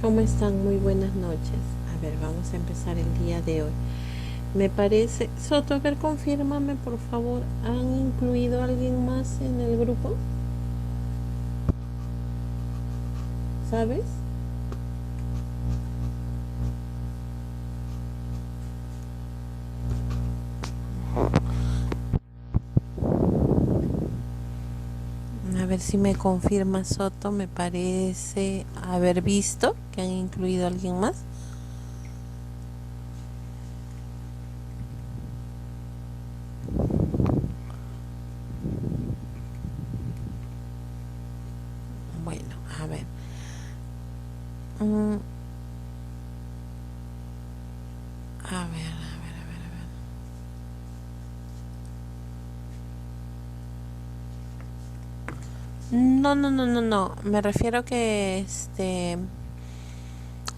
¿Cómo están? Muy buenas noches. A ver, vamos a empezar el día de hoy. Me parece, Soto, a ver, confírmame por favor, ¿han incluido a alguien más en el grupo? ¿Sabes? A ver si me confirma Soto, me parece haber visto que han incluido a alguien más. Bueno, a ver. Mm, a ver. No. Me refiero que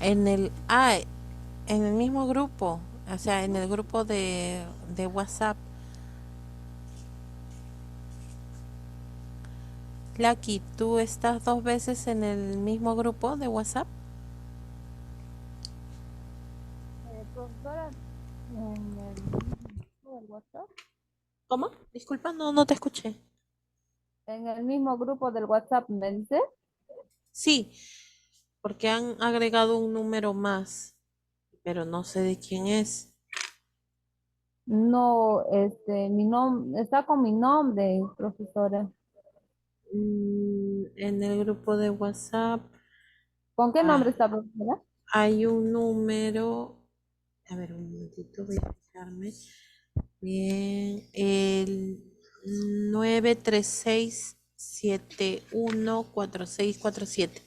en en el mismo grupo, o sea, en el grupo de WhatsApp. Lucky, ¿tú estás dos veces en el mismo grupo de WhatsApp? Profesora, en el mismo grupo del WhatsApp, ¿Cómo? Disculpa, no te escuché. en el mismo grupo del WhatsApp, me dice. Sí, porque han agregado un número más, pero no sé de quién es. No, mi nombre, está con mi nombre, profesora. En el grupo de WhatsApp ¿Con qué nombre ah, está, profesora? hay un número. A ver, un momentito, voy a fijarme. Bien, el 936714647.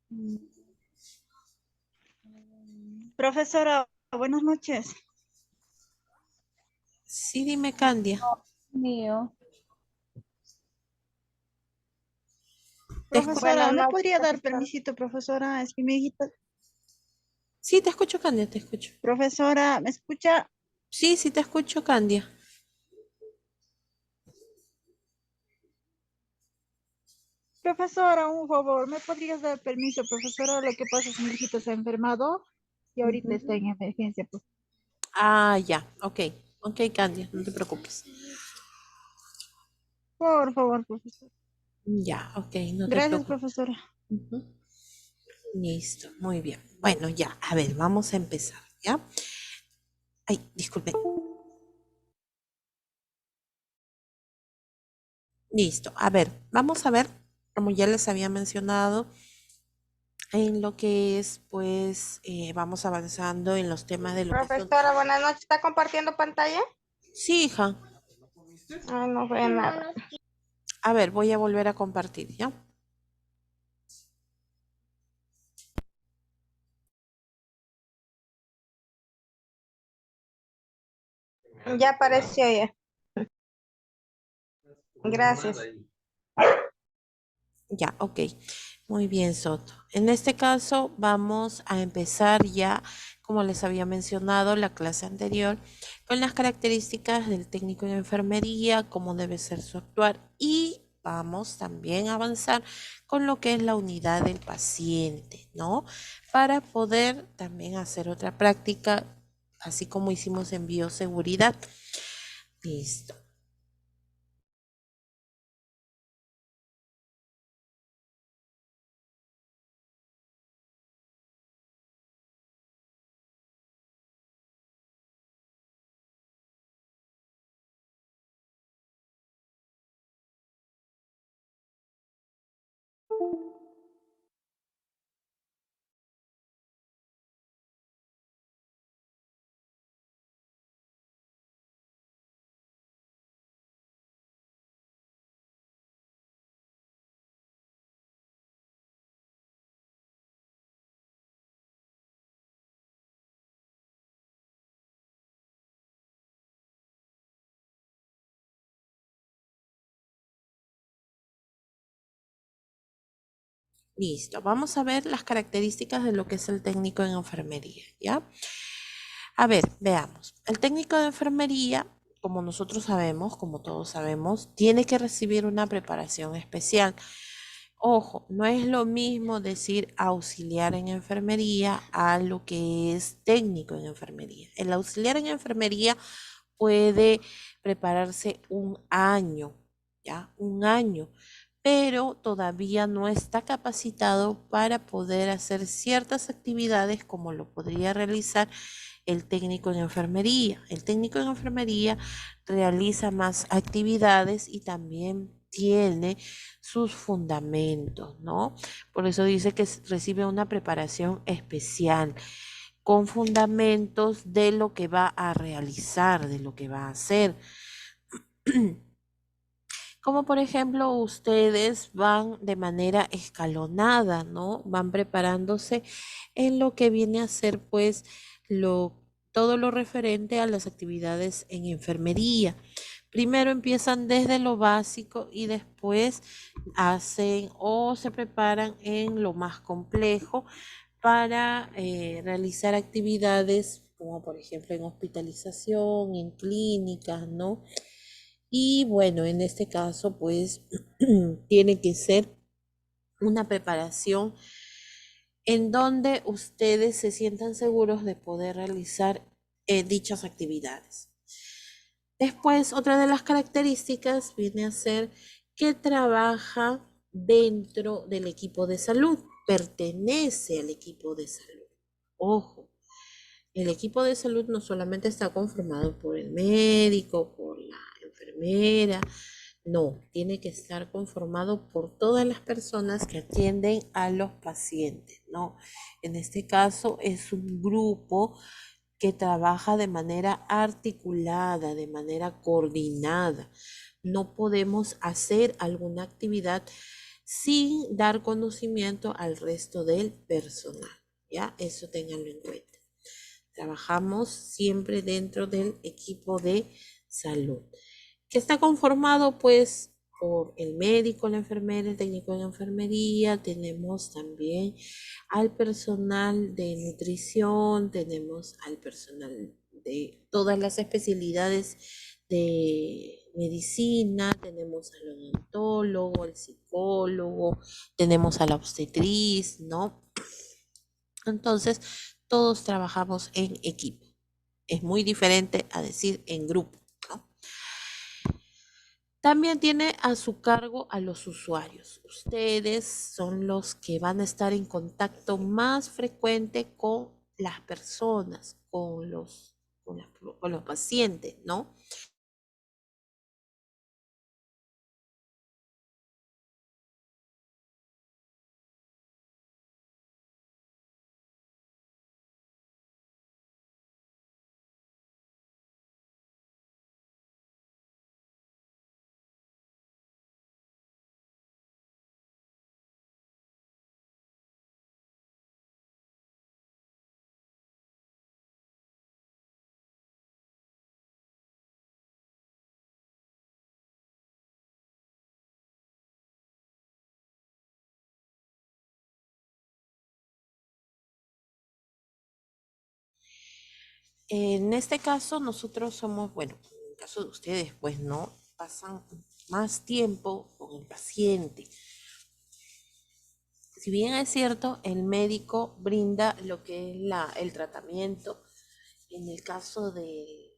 Mm, Profesora, buenas noches. Sí, dime, Candia. Mío. Te escu- Profesora, Buenas ¿me noches, podría dar profesora. permisito, profesora? Es que mi hijita. Sí, te escucho, Candia, te escucho. Profesora, ¿me escucha? Sí, te escucho, Candia. Profesora, un favor, ¿me podrías dar permiso, profesora? Lo que pasa es que mi hijito se ha enfermado y ahorita está Ujú. en emergencia, pues. Ah, ya, ok, Candia, no te preocupes. Por favor, profesora. Ya, ok, no te Gracias, preocupes. profesora. Ujú. Listo, muy bien. Bueno, ya, a ver, vamos a empezar, ¿ya? Ay, disculpe. Listo, a ver, vamos a ver, como ya les había mencionado, en lo que es, pues, vamos avanzando en los temas de lo que son. Profesora, buenas noches. ¿Está compartiendo pantalla? Sí, hija. Ay, no veo nada. A ver, voy a volver a compartir, ¿ya? Ya apareció ya. Gracias. Ya, ok. Muy bien, Soto. En este caso vamos a empezar ya, como les había mencionado la clase anterior, con las características del técnico en enfermería, cómo debe ser su actuar y vamos también a avanzar con lo que es la unidad del paciente, ¿no? Para poder también hacer otra práctica, así como hicimos en bioseguridad. Listo. Listo, vamos a ver las características de lo que es el técnico en enfermería, ¿ya? A ver, veamos. El técnico de enfermería, como nosotros sabemos, como todos sabemos, tiene que recibir una preparación especial. Ojo, no es lo mismo decir auxiliar en enfermería a lo que es técnico en enfermería. El auxiliar en enfermería puede prepararse un año, ¿ya? Un año, pero todavía no está capacitado para poder hacer ciertas actividades como lo podría realizar el técnico en enfermería. El técnico en enfermería realiza más actividades y también tiene sus fundamentos, ¿no? Por eso dice que recibe una preparación especial con fundamentos de lo que va a realizar, de lo que va a hacer. Como por ejemplo, ustedes van de manera escalonada, ¿no? Van preparándose en lo que viene a ser pues todo lo referente a las actividades en enfermería. Primero empiezan desde lo básico y después hacen o se preparan en lo más complejo para realizar actividades como por ejemplo en hospitalización, en clínicas, ¿no? Y bueno, en este caso, pues tiene que ser una preparación en donde ustedes se sientan seguros de poder realizar dichas actividades. Después, otra de las características viene a ser que trabaja dentro del equipo de salud, pertenece al equipo de salud. Ojo, el equipo de salud no solamente está conformado por el médico, por la enfermera, no, tiene que estar conformado por todas las personas que atienden a los pacientes, ¿no? En este caso es un grupo que trabaja de manera articulada, de manera coordinada. No podemos hacer alguna actividad sin dar conocimiento al resto del personal, ¿ya? Eso ténganlo en cuenta. Trabajamos siempre dentro del equipo de salud, que está conformado pues por el médico, la enfermera, el técnico de enfermería, tenemos también al personal de nutrición, tenemos al personal de todas las especialidades de medicina, tenemos al odontólogo, al psicólogo, tenemos a la obstetriz, ¿no? Entonces, todos trabajamos en equipo. Es muy diferente a decir en grupo, ¿no? También tiene a su cargo a los usuarios. Ustedes son los que van a estar en contacto más frecuente con las personas, con los pacientes, ¿no? En este caso, nosotros somos, bueno, en el caso de ustedes, pues no, pasan más tiempo con el paciente. Si bien es cierto, el médico brinda lo que es el tratamiento, en el caso del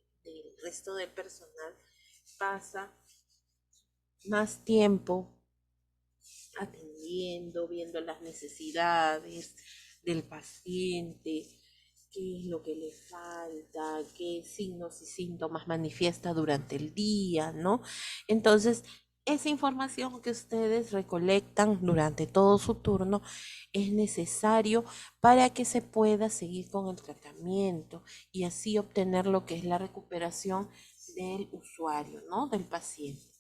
resto del personal, pasa más tiempo atendiendo, viendo las necesidades del paciente, qué es lo que le falta, qué signos y síntomas manifiesta durante el día, ¿no? Entonces, esa información que ustedes recolectan durante todo su turno es necesario para que se pueda seguir con el tratamiento y así obtener lo que es la recuperación del usuario, ¿no? Del paciente.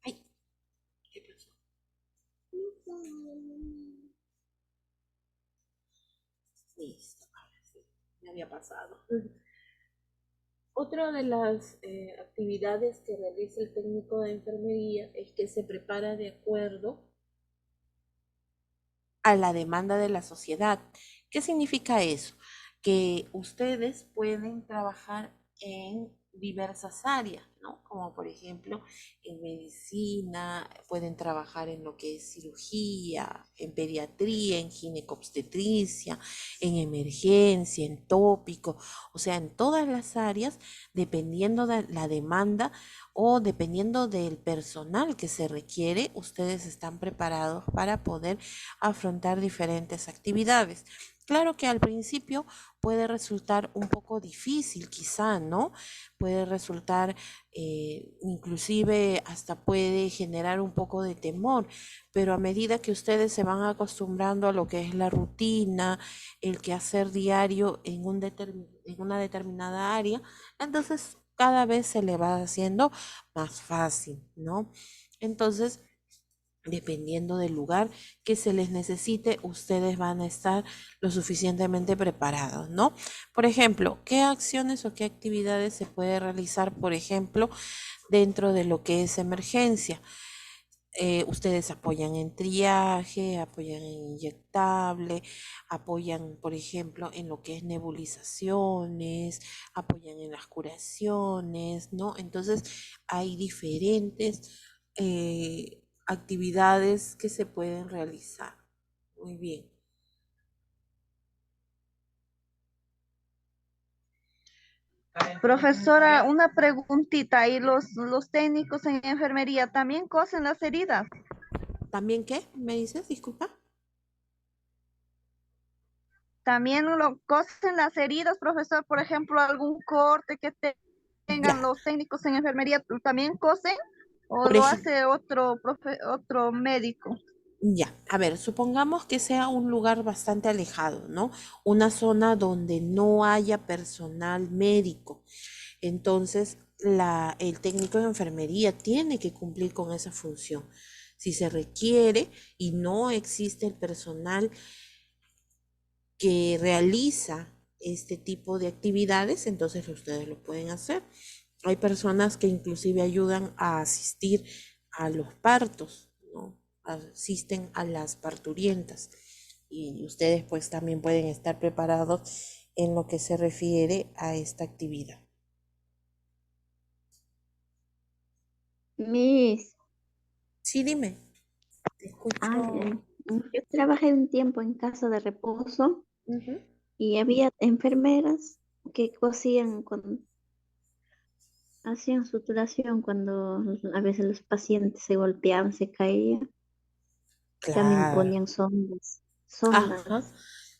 Ay, ¿qué pasó? Listo, ahora sí, me había pasado. Otra de las actividades que realiza el técnico de enfermería es que se prepara de acuerdo a la demanda de la sociedad. ¿Qué significa eso? Que ustedes pueden trabajar en diversas áreas, ¿no? Como por ejemplo en medicina, pueden trabajar en lo que es cirugía, en pediatría, en ginecobstetricia, en emergencia, en tópico, o sea, en todas las áreas, dependiendo de la demanda o dependiendo del personal que se requiere, ustedes están preparados para poder afrontar diferentes actividades. Claro que al principio puede resultar un poco difícil, quizá, ¿no? Puede resultar, inclusive hasta puede generar un poco de temor, pero a medida que ustedes se van acostumbrando a lo que es la rutina, el quehacer diario en una determinada área, entonces cada vez se le va haciendo más fácil, ¿no? Entonces, dependiendo del lugar que se les necesite, ustedes van a estar lo suficientemente preparados, ¿no? Por ejemplo, ¿qué acciones o qué actividades se puede realizar, por ejemplo, dentro de lo que es emergencia? Ustedes apoyan en triaje, apoyan en inyectable, apoyan, por ejemplo, en lo que es nebulizaciones, apoyan en las curaciones, ¿no? Entonces, hay diferentes actividades que se pueden realizar. Muy bien. Profesora, una preguntita. ¿Y los técnicos en enfermería también cosen las heridas? ¿También qué? ¿Me dices? Disculpa. ¿También lo cosen las heridas, profesor? Por ejemplo, algún corte que tengan Ya. los técnicos en enfermería, ¿también cosen? ¿O Por lo ejemplo. hace otro médico? Ya, a ver, supongamos que sea un lugar bastante alejado, ¿no? Una zona donde no haya personal médico. Entonces, el técnico de enfermería tiene que cumplir con esa función. Si se requiere y no existe el personal que realiza este tipo de actividades, entonces ustedes lo pueden hacer. Hay personas que inclusive ayudan a asistir a los partos, ¿no? Asisten a las parturientas y ustedes pues también pueden estar preparados en lo que se refiere a esta actividad. Miss, Sí, dime, te escucho. yo trabajé un tiempo en casa de reposo Ujú. y había enfermeras que cosían hacían suturación cuando a veces los pacientes se golpeaban, se caían. También Claro. ponían Ajá. sondas.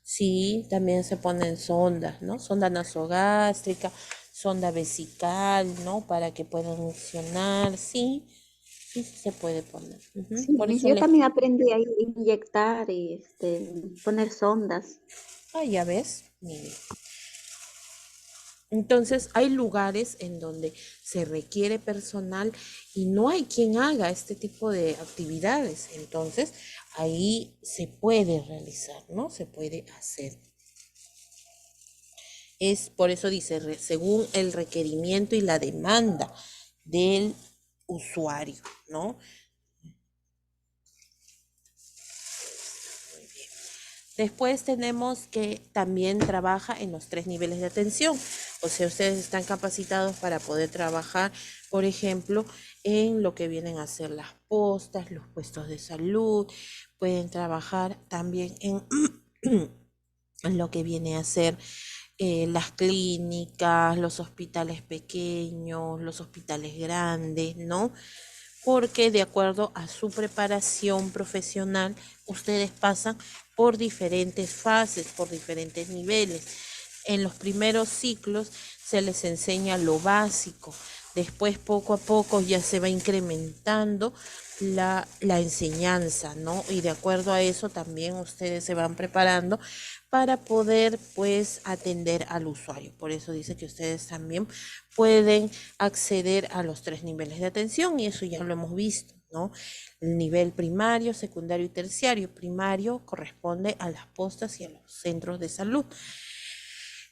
Sí, también se ponen sondas, ¿no? Sonda nasogástrica, sonda vesical, ¿no? Para que puedan funcionar, sí, sí, sí se puede poner. Ujú. Sí, Por miss, eso yo les... también aprendí a inyectar y poner sondas. Ah, ya ves, mire. Entonces, hay lugares en donde se requiere personal y no hay quien haga este tipo de actividades. Entonces, ahí se puede realizar, ¿no? Se puede hacer. Es por eso dice, según el requerimiento y la demanda del usuario, ¿no? Después tenemos que también trabaja en los 3 niveles de atención. O sea, ustedes están capacitados para poder trabajar, por ejemplo, en lo que vienen a ser las postas, los puestos de salud. Pueden trabajar también en, en lo que viene a ser las clínicas, los hospitales pequeños, los hospitales grandes, ¿no? Porque de acuerdo a su preparación profesional, ustedes pasan por diferentes fases, por diferentes niveles. En los primeros ciclos se les enseña lo básico, después poco a poco ya se va incrementando la enseñanza, ¿no? Y de acuerdo a eso también ustedes se van preparando para poder pues atender al usuario. Por eso dice que ustedes también pueden acceder a los 3 niveles de atención y eso ya lo hemos visto, ¿no? El nivel primario, secundario y terciario. Primario corresponde a las postas y a los centros de salud.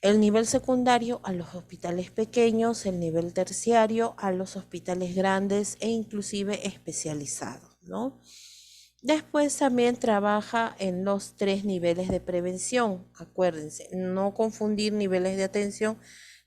El nivel secundario a los hospitales pequeños, el nivel terciario a los hospitales grandes e inclusive especializados, ¿no? Después también trabaja en los 3 niveles de prevención. Acuérdense, no confundir niveles de atención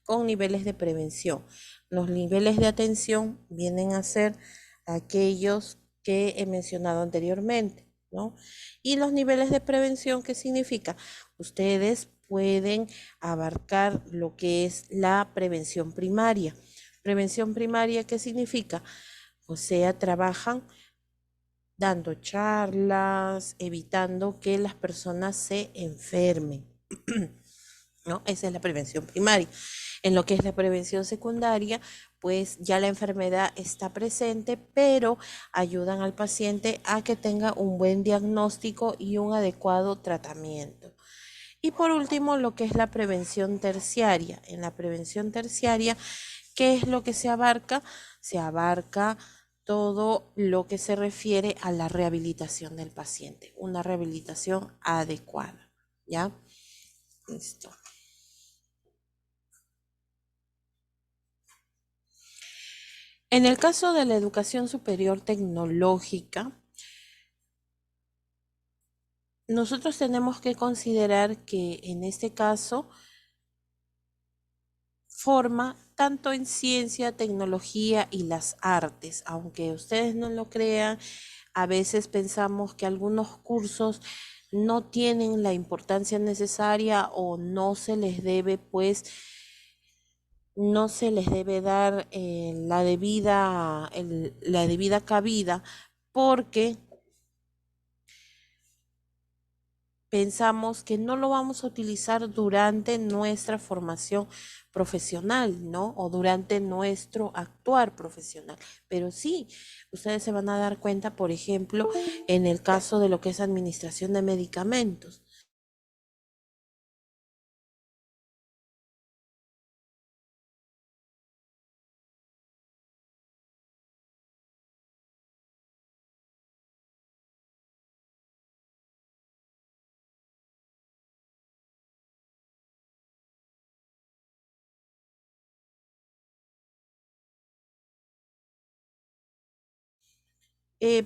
con niveles de prevención. Los niveles de atención vienen a ser aquellos que he mencionado anteriormente, ¿no? Y los niveles de prevención, ¿qué significa? Ustedes pueden abarcar lo que es la prevención primaria. Prevención primaria, ¿qué significa? O sea, trabajan dando charlas, evitando que las personas se enfermen, ¿no? Esa es la prevención primaria. En lo que es la prevención secundaria, pues ya la enfermedad está presente, pero ayudan al paciente a que tenga un buen diagnóstico y un adecuado tratamiento. Y por último, lo que es la prevención terciaria. En la prevención terciaria, ¿qué es lo que se abarca? Se abarca todo lo que se refiere a la rehabilitación del paciente, una rehabilitación adecuada, ¿ya? Listo. En el caso de la educación superior tecnológica, nosotros tenemos que considerar que en este caso forma tanto en ciencia, tecnología y las artes. Aunque ustedes no lo crean, a veces pensamos que algunos cursos no tienen la importancia necesaria o no se les debe, pues, no se les debe dar la debida cabida porque pensamos que no lo vamos a utilizar durante nuestra formación profesional, ¿no? O durante nuestro actuar profesional. Pero sí, ustedes se van a dar cuenta, por ejemplo, en el caso de lo que es administración de medicamentos.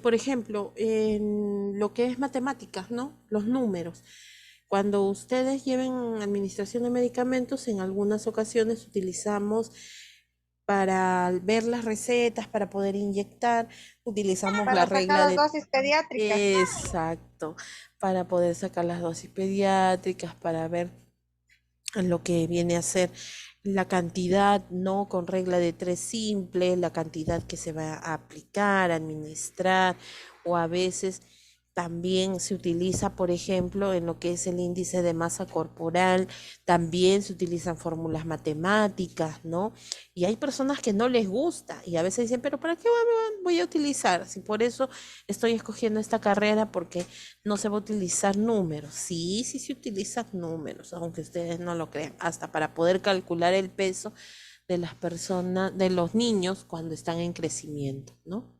Por ejemplo, en lo que es matemáticas, ¿no? Los números. Cuando ustedes lleven administración de medicamentos, en algunas ocasiones utilizamos para ver las recetas, para poder inyectar, utilizamos la Para sacar regla las de... dosis pediátricas. Exacto, para poder sacar las dosis pediátricas, para ver lo que viene a ser la cantidad, ¿no? Con regla de tres simple, la cantidad que se va a aplicar, administrar, o a veces también se utiliza, por ejemplo, en lo que es el índice de masa corporal, también se utilizan fórmulas matemáticas, ¿no? Y hay personas que no les gusta y a veces dicen, pero ¿para qué voy a utilizar? Si por eso estoy escogiendo esta carrera porque no se va a utilizar números. Sí, sí se utilizan números, aunque ustedes no lo crean, hasta para poder calcular el peso de las personas, de los niños cuando están en crecimiento, ¿no?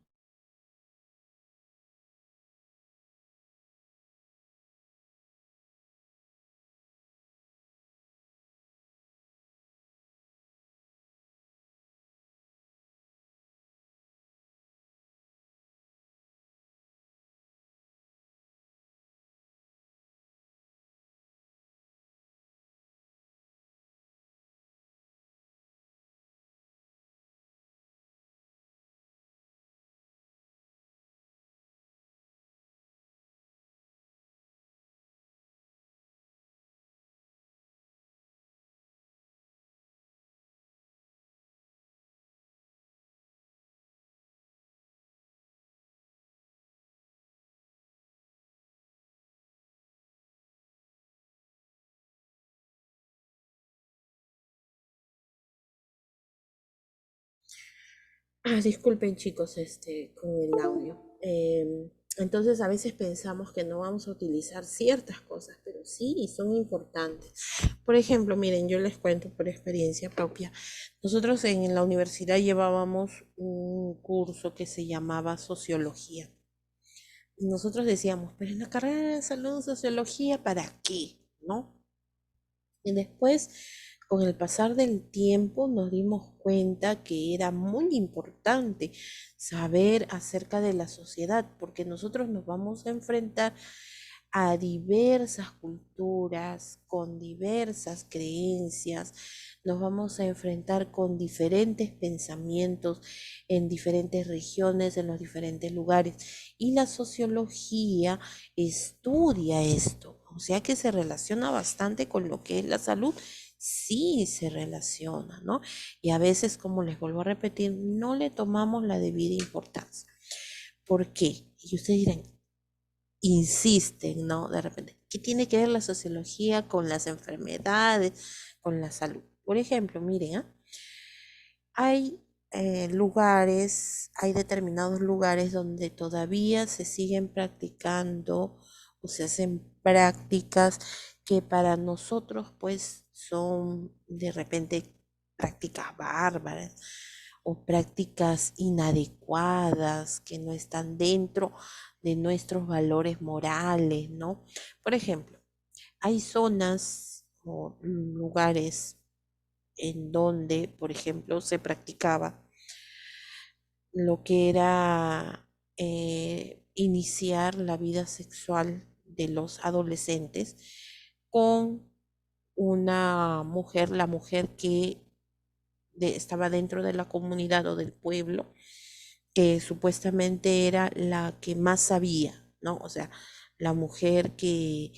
Disculpen chicos, con el audio. Entonces a veces pensamos que no vamos a utilizar ciertas cosas, pero sí, son importantes. Por ejemplo, miren, yo les cuento por experiencia propia. Nosotros en la universidad llevábamos un curso que se llamaba sociología. Y nosotros decíamos, pero en la carrera de salud, sociología, ¿para qué? ¿No? Y después, con el pasar del tiempo, nos dimos cuenta que era muy importante saber acerca de la sociedad, porque nosotros nos vamos a enfrentar a diversas culturas, con diversas creencias, nos vamos a enfrentar con diferentes pensamientos en diferentes regiones, en los diferentes lugares. Y la sociología estudia esto, o sea que se relaciona bastante con lo que es la salud. Sí se relaciona, ¿no? Y a veces, como les vuelvo a repetir, no le tomamos la debida importancia. ¿Por qué? Y ustedes dirán, insisten, ¿no? De repente, ¿qué tiene que ver la sociología con las enfermedades, con la salud? Por ejemplo, miren, hay lugares, hay determinados lugares donde todavía se siguen practicando o se hacen prácticas que para nosotros pues son de repente prácticas bárbaras o prácticas inadecuadas que no están dentro de nuestros valores morales, ¿no? Por ejemplo, hay zonas o lugares en donde, por ejemplo, se practicaba lo que era iniciar la vida sexual de los adolescentes con una mujer, la mujer que estaba dentro de la comunidad o del pueblo, que supuestamente era la que más sabía, ¿no? O sea, la mujer que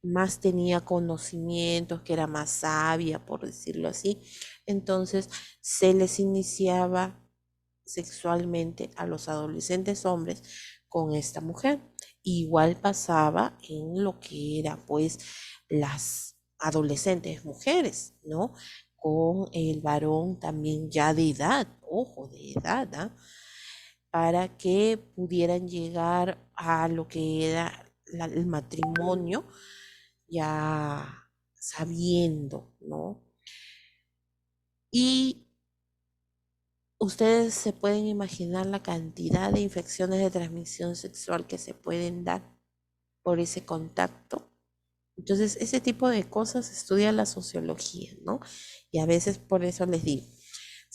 más tenía conocimientos, que era más sabia, por decirlo así. Entonces se les iniciaba sexualmente a los adolescentes hombres con esta mujer. Igual pasaba en lo que era pues las adolescentes mujeres, ¿no? Con el varón también ya de edad, ojo, de edad, ¿ah? Para que pudieran llegar a lo que era el matrimonio ya sabiendo, ¿no? Y ustedes se pueden imaginar la cantidad de infecciones de transmisión sexual que se pueden dar por ese contacto. Entonces, ese tipo de cosas estudia la sociología, ¿no? Y a veces por eso les digo,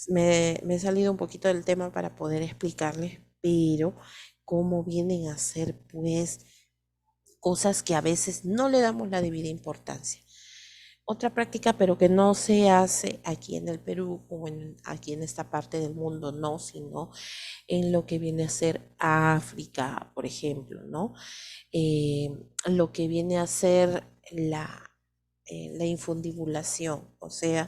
me he salido un poquito del tema para poder explicarles, pero cómo vienen a ser, pues, cosas que a veces no le damos la debida importancia. Otra práctica, pero que no se hace aquí en el Perú o aquí en esta parte del mundo, no, sino en lo que viene a ser África, por ejemplo, ¿no? Lo que viene a ser la infundibulación, o sea,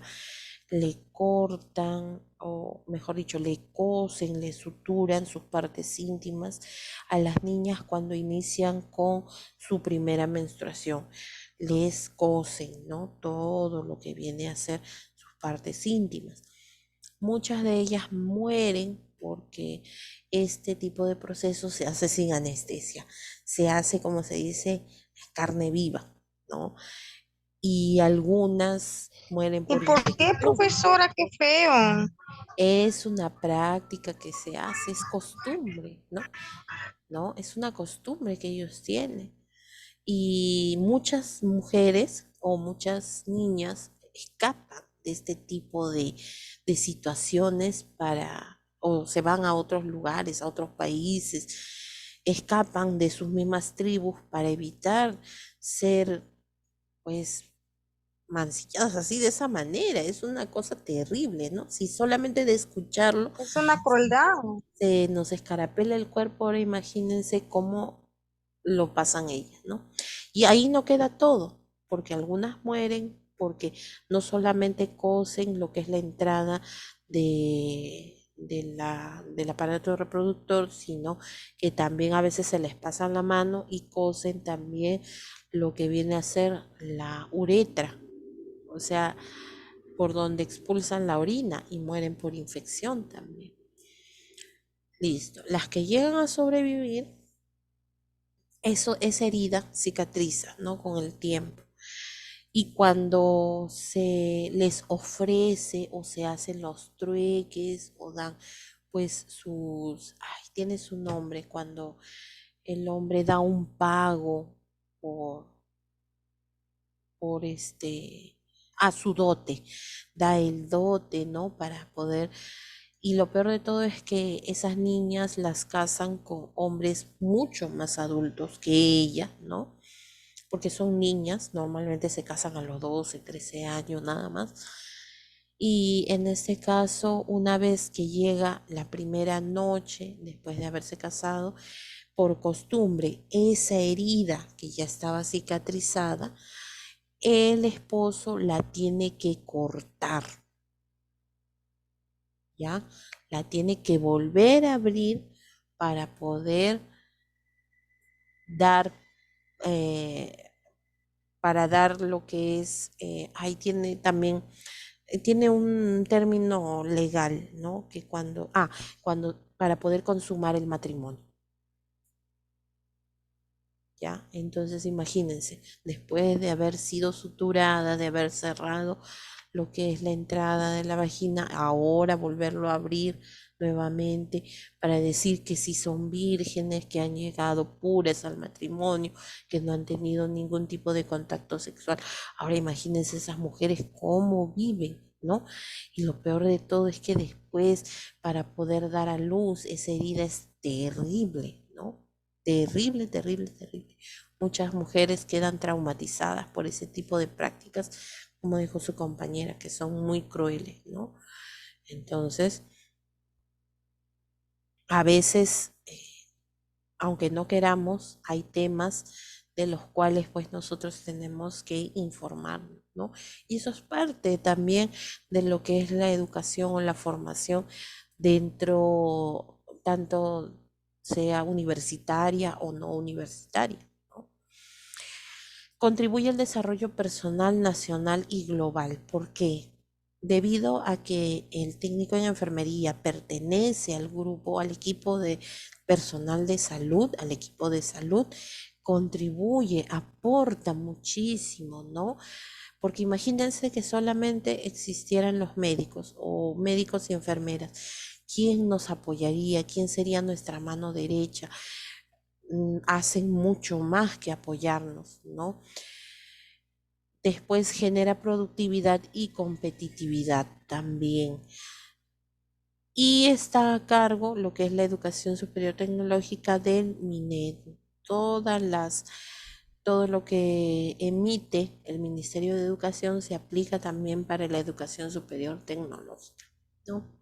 le cortan, o mejor dicho, le cosen, le suturan sus partes íntimas a las niñas cuando inician con su primera menstruación. Les cosen, ¿no? Todo lo que viene a ser sus partes íntimas. Muchas de ellas mueren porque este tipo de proceso se hace sin anestesia. Se hace, como se dice, carne viva, ¿no? Y algunas mueren ¿Y por por qué, infección. profesora? Qué feo. Es una práctica que se hace, es costumbre, ¿no? ¿No? Es una costumbre que ellos tienen. Y muchas mujeres o muchas niñas escapan de este tipo de situaciones o se van a otros lugares, a otros países, escapan de sus mismas tribus para evitar ser, pues, mancilladas así de esa manera. Es una cosa terrible, ¿no? Si solamente de escucharlo Es una crueldad. se nos escarapela el cuerpo, ahora imagínense cómo lo pasan ellas, ¿no? Y ahí no queda todo, porque algunas mueren, porque no solamente cosen lo que es la entrada del aparato reproductor, sino que también a veces se les pasa la mano y cosen también lo que viene a ser la uretra, o sea, por donde expulsan la orina y mueren por infección también. Listo. Las que llegan a sobrevivir, esa herida cicatriza, ¿no? Con el tiempo. Y cuando se les ofrece o se hacen los trueques o dan pues tiene su nombre cuando el hombre da un pago por, a su dote, da el dote, ¿no? Para poder, y lo peor de todo es que esas niñas las casan con hombres mucho más adultos que ella, ¿no? porque son niñas, normalmente se casan a los 12, 13 años nada más. Y en este caso, una vez que llega la primera noche después de haberse casado, por costumbre, esa herida que ya estaba cicatrizada, el esposo la tiene que cortar, ¿ya? La tiene que volver a abrir para poder dar, eh, lo que es, ahí tiene también, tiene un término legal, ¿no? Que para poder consumar el matrimonio. ¿Ya? Entonces imagínense, después de haber sido suturada, de haber cerrado lo que es la entrada de la vagina, ahora volverlo a abrir nuevamente para decir que si son vírgenes, que han llegado puras al matrimonio, que no han tenido ningún tipo de contacto sexual. Ahora imagínense esas mujeres cómo viven, ¿no? Y lo peor de todo es que después, para poder dar a luz, esa herida es terrible, ¿no? Terrible, terrible, terrible. Muchas mujeres quedan traumatizadas por ese tipo de prácticas, como dijo su compañera, que son muy crueles, ¿no? Entonces, a veces, aunque no queramos, hay temas de los cuales pues nosotros tenemos que informarnos, ¿no? Y eso es parte también de lo que es la educación o la formación dentro, tanto sea universitaria o no universitaria, ¿no? Contribuye al desarrollo personal, nacional y global. ¿Por qué? Debido a que el técnico en enfermería pertenece al grupo, al equipo de personal de salud, al equipo de salud, contribuye, aporta muchísimo, ¿no? Porque imagínense que solamente existieran los médicos o médicos y enfermeras. ¿Quién nos apoyaría? ¿Quién sería nuestra mano derecha? Hacen mucho más que apoyarnos, ¿no? Después genera productividad y competitividad también. Y está a cargo lo que es la educación superior tecnológica del MINED. Todo lo que emite el Ministerio de Educación se aplica también para la educación superior tecnológica, ¿no?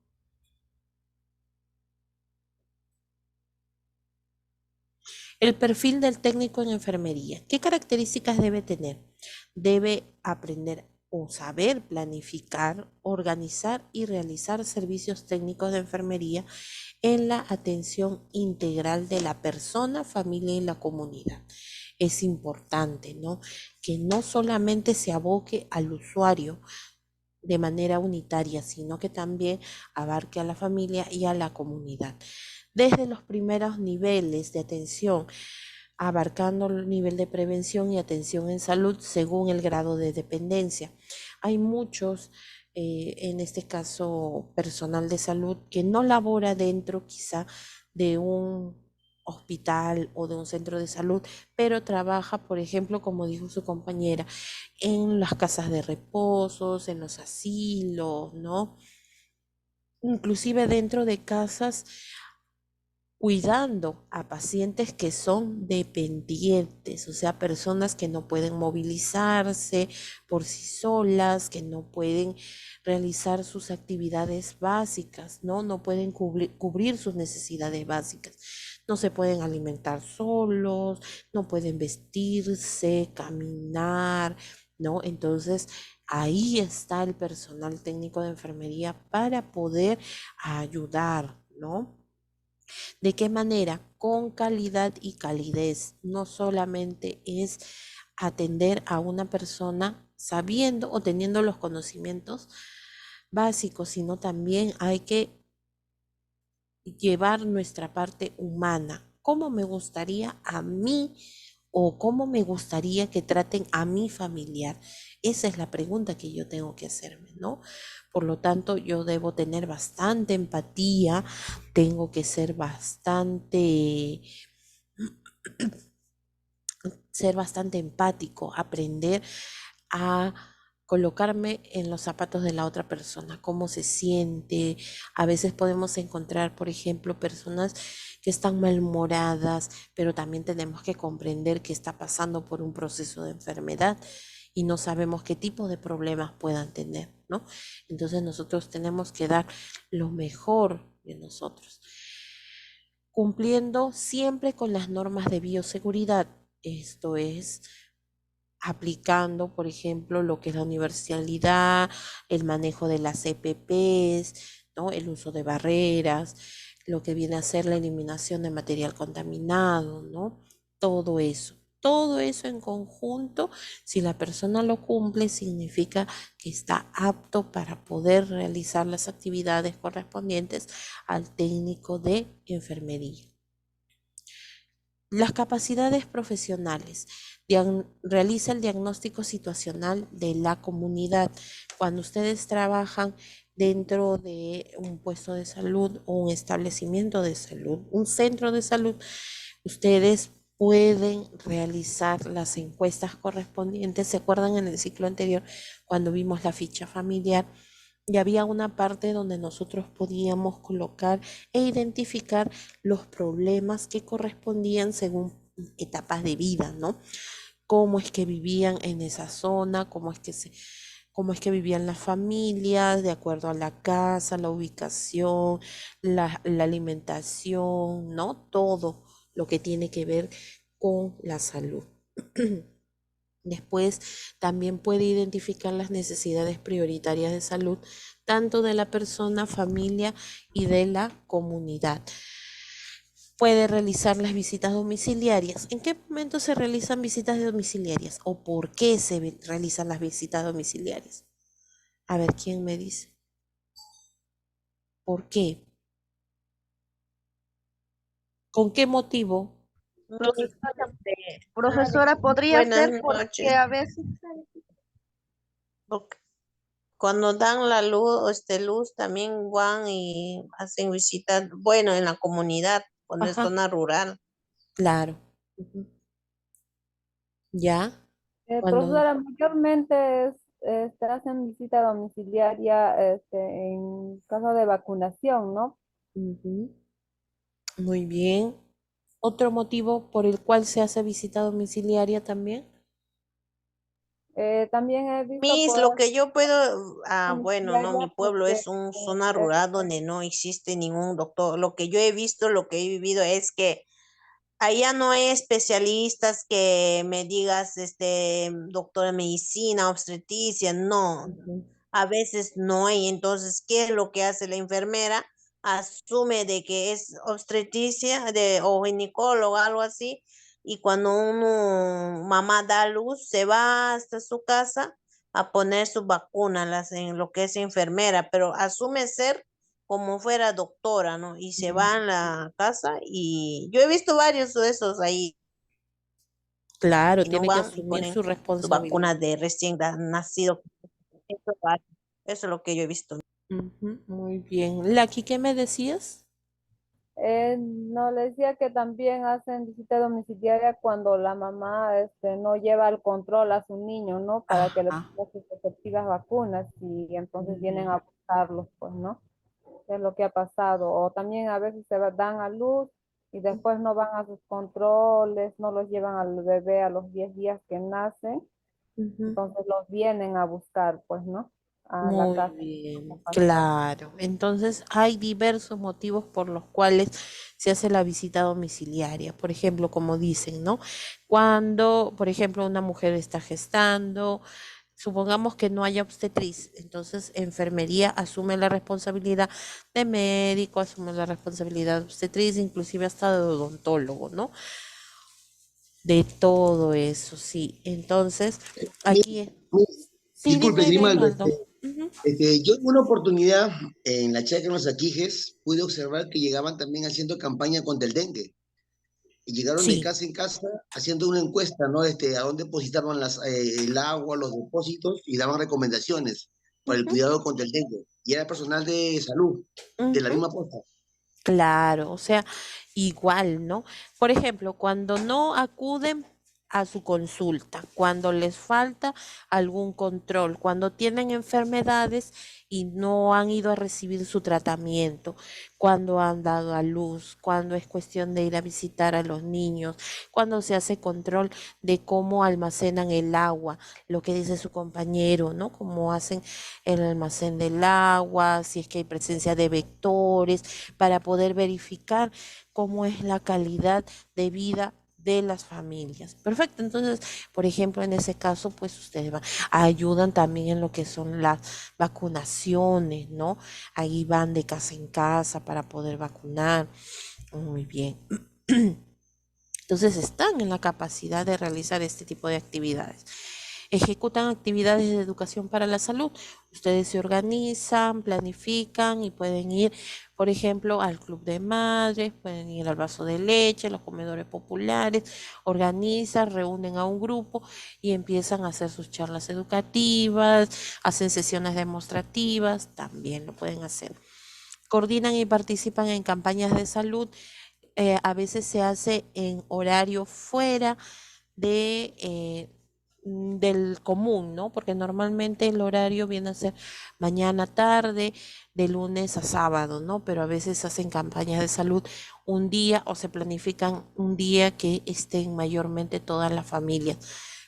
El perfil del técnico en enfermería. ¿Qué características debe tener? Debe aprender o saber planificar, organizar y realizar servicios técnicos de enfermería en la atención integral de la persona, familia y la comunidad. Es importante, ¿no? Que no solamente se aboque al usuario de manera unitaria, sino que también abarque a la familia y a la comunidad. Desde los primeros niveles de atención, abarcando el nivel de prevención y atención en salud según el grado de dependencia. Hay muchos, en este caso, personal de salud que no labora dentro quizá de un hospital o de un centro de salud, pero trabaja, por ejemplo, como dijo su compañera, en las casas de reposos, en los asilos, ¿no? Inclusive dentro de casas cuidando a pacientes que son dependientes, o sea, personas que no pueden movilizarse por sí solas, que no pueden realizar sus actividades básicas, ¿no? No pueden cubrir sus necesidades básicas. No se pueden alimentar solos, no pueden vestirse, caminar, ¿no? Entonces, ahí está el personal técnico de enfermería para poder ayudar, ¿no? ¿De qué manera? Con calidad y calidez. No solamente es atender a una persona sabiendo o teniendo los conocimientos básicos, sino también hay que llevar nuestra parte humana. ¿Cómo me gustaría a mí o cómo me gustaría que traten a mi familiar? Esa es la pregunta que yo tengo que hacerme, ¿no? Por lo tanto, yo debo tener bastante empatía, tengo que ser bastante empático, aprender a colocarme en los zapatos de la otra persona, cómo se siente. A veces podemos encontrar, por ejemplo, personas que están malhumoradas, pero también tenemos que comprender que está pasando por un proceso de enfermedad y no sabemos qué tipo de problemas puedan tener, ¿no? Entonces nosotros tenemos que dar lo mejor de nosotros, cumpliendo siempre con las normas de bioseguridad. Esto es aplicando, por ejemplo, lo que es la universalidad, el manejo de las EPPs, ¿no? El uso de barreras, lo que viene a ser la eliminación de material contaminado, ¿no? Todo eso en conjunto, si la persona lo cumple, significa que está apto para poder realizar las actividades correspondientes al técnico de enfermería. Las capacidades profesionales. Realiza el diagnóstico situacional de la comunidad. Cuando ustedes trabajan dentro de un puesto de salud o un establecimiento de salud, un centro de salud, ustedes pueden realizar las encuestas correspondientes. ¿Se acuerdan en el ciclo anterior cuando vimos la ficha familiar? Y había una parte donde nosotros podíamos colocar e identificar los problemas que correspondían según etapas de vida, ¿no? Cómo es que vivían en esa zona, cómo es que vivían las familias, de acuerdo a la casa, la ubicación, la alimentación, ¿no? Todo lo que tiene que ver con la salud. Después también puede identificar las necesidades prioritarias de salud, tanto de la persona, familia y de la comunidad. Puede realizar las visitas domiciliarias. ¿En qué momento se realizan visitas domiciliarias? ¿O por qué se realizan las visitas domiciliarias? A ver, ¿quién me dice? ¿Por qué? ¿Con qué motivo? Profesora, podría Buenas ser porque noches. a veces Porque cuando dan la luz, luz también van y hacen visitas, bueno, en la comunidad, cuando es Ajá, zona rural. claro. Ujú. ¿Ya? Cuando... Profesora, mayormente hacen visita domiciliaria en caso de vacunación, ¿no? Ujú. Muy bien. ¿Otro motivo por el cual se hace visita domiciliaria también? También he visto Mis, por lo que yo puedo, bueno, no, mi domiciliaria pueblo porque es un zona rural donde no existe ningún doctor. Lo que yo he visto, lo que he vivido es que allá no hay especialistas que me digas, doctor de medicina, obstetricia, no. Ujú. A veces no hay. Entonces, ¿qué es lo que hace la enfermera? Asume de que es obstetricia o ginecólogo, algo así, y cuando uno, mamá da a luz, se va hasta su casa a poner su vacuna, en lo que es enfermera, pero asume ser como fuera doctora, ¿no? Y se va a la casa y yo he visto varios de esos ahí, Claro, y no tiene que van y asumir ponen su su responsabilidad. vacuna de recién nacido. Eso es lo que yo he visto. Ujú, muy bien. Laki, ¿qué me decías? no, le decía que también hacen visita domiciliaria cuando la mamá no lleva al control a su niño, ¿no? Para que le Ajá. ponga sus respectivas vacunas y entonces vienen a buscarlos, pues, ¿no? Es lo que ha pasado. O también a veces dan a luz y después no van a sus controles, no los llevan al bebé a los 10 días que nacen, Ujú. entonces los vienen a buscar, pues, ¿no? A la Muy casa. bien, A pasar. claro. Entonces hay diversos motivos por los cuales se hace la visita domiciliaria. Por ejemplo, como dicen, ¿no? Cuando, por ejemplo, una mujer está gestando, supongamos que no haya obstetriz, entonces enfermería asume la responsabilidad de médico, asume la responsabilidad de obstetriz, inclusive hasta de odontólogo, ¿no? De todo eso, sí. Entonces, Mi- aquí, mi- sí, Disculpe, dime, Grimaldo, Reinaldo. Ujú. yo en una oportunidad en la charla en los Aquijes pude observar que llegaban también haciendo campaña contra el dengue y llegaron de Sí. casa en casa haciendo una encuesta, ¿no? A dónde depositaban el agua, los depósitos y daban recomendaciones para el Ujú, cuidado contra el dengue. Y era personal de salud, de la ujú. misma posta. Claro, o sea, igual, ¿no? Por ejemplo, cuando no acuden a su consulta, cuando les falta algún control, cuando tienen enfermedades y no han ido a recibir su tratamiento, cuando han dado a luz, cuando es cuestión de ir a visitar a los niños, cuando se hace control de cómo almacenan el agua, lo que dice su compañero, ¿no? Cómo hacen el almacén del agua, si es que hay presencia de vectores, para poder verificar cómo es la calidad de vida de las familias. Perfecto, entonces, por ejemplo, en ese caso, pues ustedes ayudan también en lo que son las vacunaciones, ¿no? Ahí van de casa en casa para poder vacunar. Muy bien. Entonces están en la capacidad de realizar este tipo de actividades. Ejecutan actividades de educación para la salud. Ustedes se organizan, planifican y pueden ir, por ejemplo, al club de madres, pueden ir al vaso de leche, los comedores populares, organizan, reúnen a un grupo y empiezan a hacer sus charlas educativas, hacen sesiones demostrativas, también lo pueden hacer. Coordinan y participan en campañas de salud. A veces se hace en horario fuera del común, ¿no? Porque normalmente el horario viene a ser mañana, tarde, de lunes a sábado, ¿no? Pero a veces hacen campañas de salud un día o se planifican un día que estén mayormente todas las familias.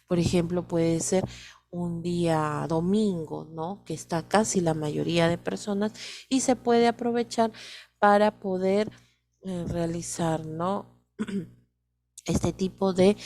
Por ejemplo, puede ser un día domingo, ¿no? Que está casi la mayoría de personas y se puede aprovechar para poder realizar, ¿no? Este tipo de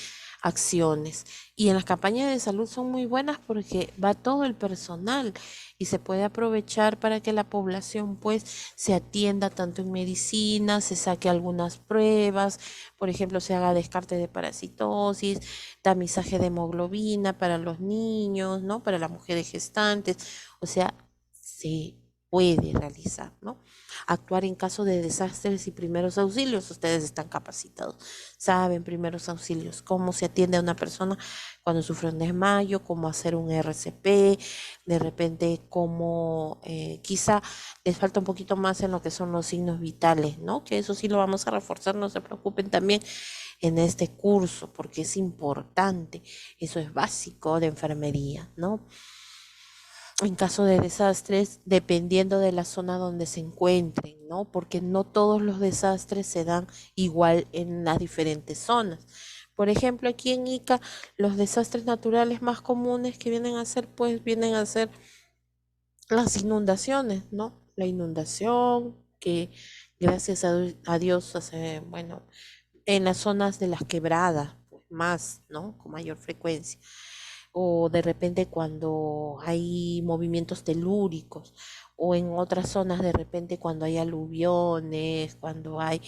acciones. Y en las campañas de salud son muy buenas porque va todo el personal y se puede aprovechar para que la población pues se atienda tanto en medicina, se saque algunas pruebas, por ejemplo, se haga descarte de parasitosis, tamizaje de hemoglobina para los niños, ¿no? Para las mujeres gestantes, o sea, se puede realizar, ¿no? Actuar en caso de desastres y primeros auxilios, ustedes están capacitados, saben primeros auxilios, cómo se atiende a una persona cuando sufre un desmayo, cómo hacer un RCP, de repente cómo quizá les falta un poquito más en lo que son los signos vitales, ¿no? Que eso sí lo vamos a reforzar, no se preocupen también en este curso, porque es importante, eso es básico de enfermería, ¿no? En caso de desastres, dependiendo de la zona donde se encuentren, ¿no? Porque no todos los desastres se dan igual en las diferentes zonas. Por ejemplo, aquí en Ica, los desastres naturales más comunes que vienen a ser, pues vienen a ser las inundaciones, ¿no? La inundación, que gracias a Dios, bueno, en las zonas de las quebradas, pues más, ¿no? Con mayor frecuencia o de repente cuando hay movimientos telúricos, o en otras zonas de repente cuando hay aluviones, cuando hay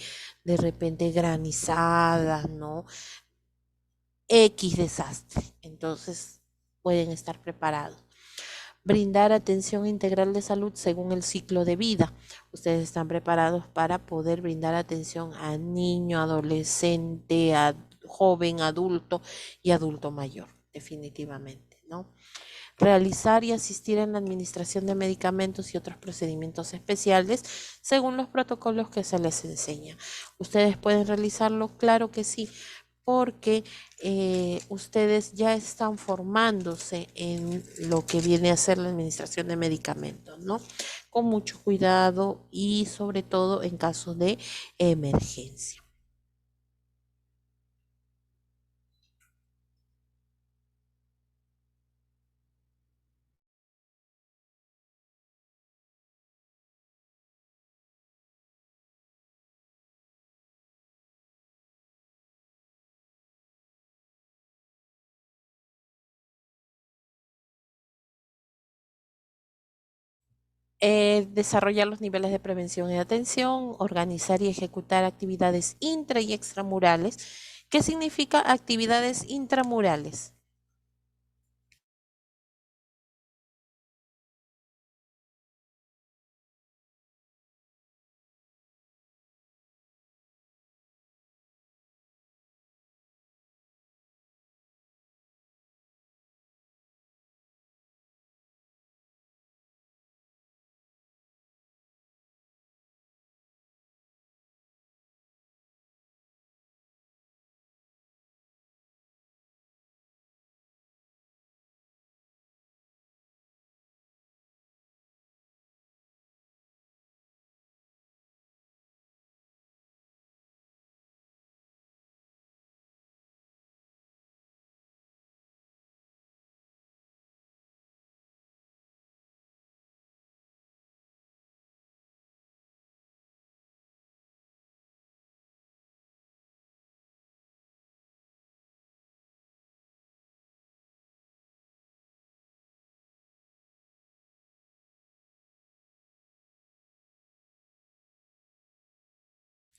de repente granizadas, ¿no? X desastre. Entonces pueden estar preparados. Brindar atención integral de salud según el ciclo de vida. Ustedes están preparados para poder brindar atención a niño, adolescente, a joven, adulto y adulto mayor, definitivamente, ¿no? Realizar y asistir en la administración de medicamentos y otros procedimientos especiales según los protocolos que se les enseña. ¿Ustedes pueden realizarlo? Claro que sí, porque ustedes ya están formándose en lo que viene a ser la administración de medicamentos, ¿no? Con mucho cuidado y sobre todo en caso de emergencia. Desarrollar los niveles de prevención y atención, organizar y ejecutar actividades intra y extramurales. ¿Qué significa actividades intramurales?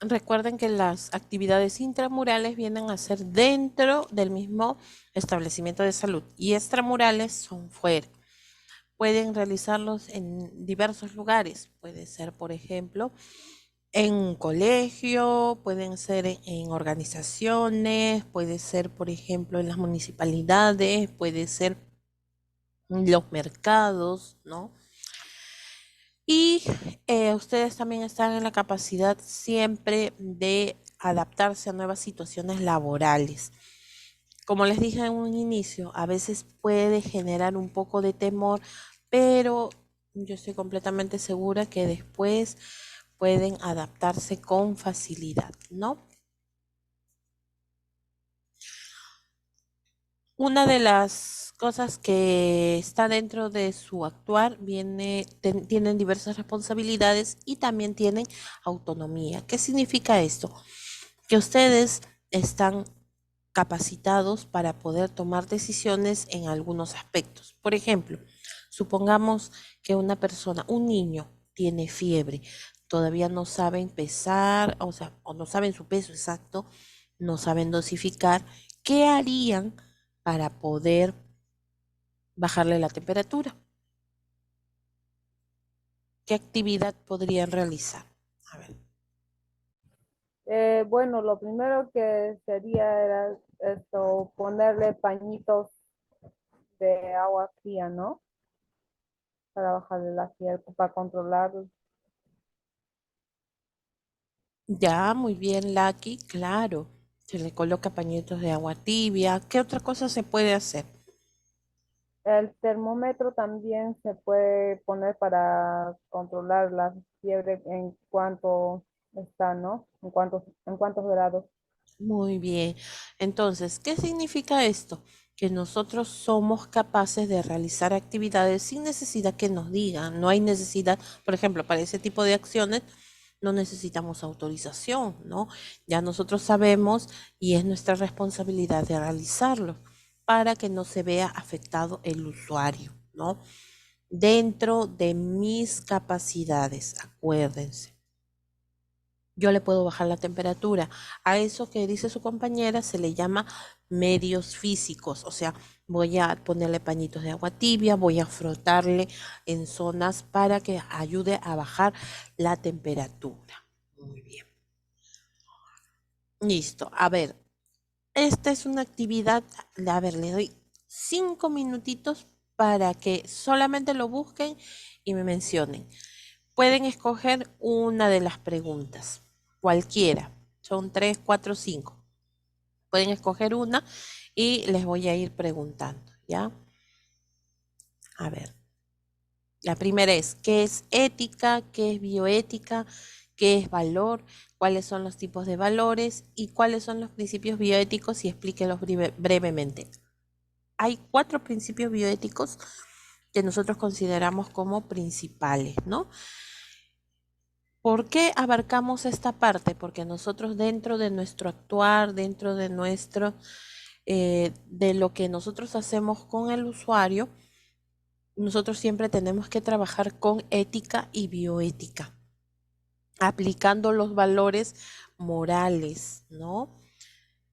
Recuerden que las actividades intramurales vienen a ser dentro del mismo establecimiento de salud y extramurales son fuera. Pueden realizarlos en diversos lugares. Puede ser, por ejemplo, en un colegio, pueden ser en organizaciones, puede ser, por ejemplo, en las municipalidades, puede ser en los mercados, ¿no? Y ustedes también están en la capacidad siempre de adaptarse a nuevas situaciones laborales. Como les dije en un inicio, a veces puede generar un poco de temor, pero yo estoy completamente segura que después pueden adaptarse con facilidad, ¿no? Una de las cosas que está dentro de su actuar tienen diversas responsabilidades y también tienen autonomía. ¿Qué significa esto? Que ustedes están capacitados para poder tomar decisiones en algunos aspectos. Por ejemplo, supongamos que una persona, un niño, tiene fiebre, todavía no saben pesar, o sea, o no saben su peso exacto, no saben dosificar. ¿Qué harían para poder bajarle la temperatura? ¿Qué actividad podrían realizar? A ver. Bueno, lo primero que sería era esto, ponerle pañitos de agua fría, ¿no? Para bajarle la fiebre, para controlarlo. Ya, muy bien, Lucky, claro. Se le coloca pañitos de agua tibia. ¿Qué otra cosa se puede hacer? El termómetro también se puede poner para controlar la fiebre en cuanto está, ¿no? En cuántos grados. Muy bien. Entonces, ¿qué significa esto? Que nosotros somos capaces de realizar actividades sin necesidad que nos digan. No hay necesidad, por ejemplo, para ese tipo de acciones no necesitamos autorización, ¿no? Ya nosotros sabemos y es nuestra responsabilidad de realizarlo para que no se vea afectado el usuario, ¿no? Dentro de mis capacidades, acuérdense. Yo le puedo bajar la temperatura. A eso que dice su compañera se le llama medios físicos, o sea, voy a ponerle pañitos de agua tibia, voy a frotarle en zonas para que ayude a bajar la temperatura. Muy bien. Listo. A ver, esta es una actividad, a ver, le doy 5 minutitos para que solamente lo busquen y me mencionen. Pueden escoger una de las preguntas, cualquiera. Son 3, 4, 5. Pueden escoger una y les voy a ir preguntando, ¿ya? A ver, la primera es, ¿qué es ética? ¿Qué es bioética? ¿Qué es valor? ¿Cuáles son los tipos de valores? ¿Y cuáles son los principios bioéticos? Y explíquelos brevemente. Hay 4 principios bioéticos que nosotros consideramos como principales, ¿no? ¿Por qué abarcamos esta parte? Porque nosotros dentro de nuestro actuar, dentro de de lo que nosotros hacemos con el usuario, nosotros siempre tenemos que trabajar con ética y bioética, aplicando los valores morales, ¿no?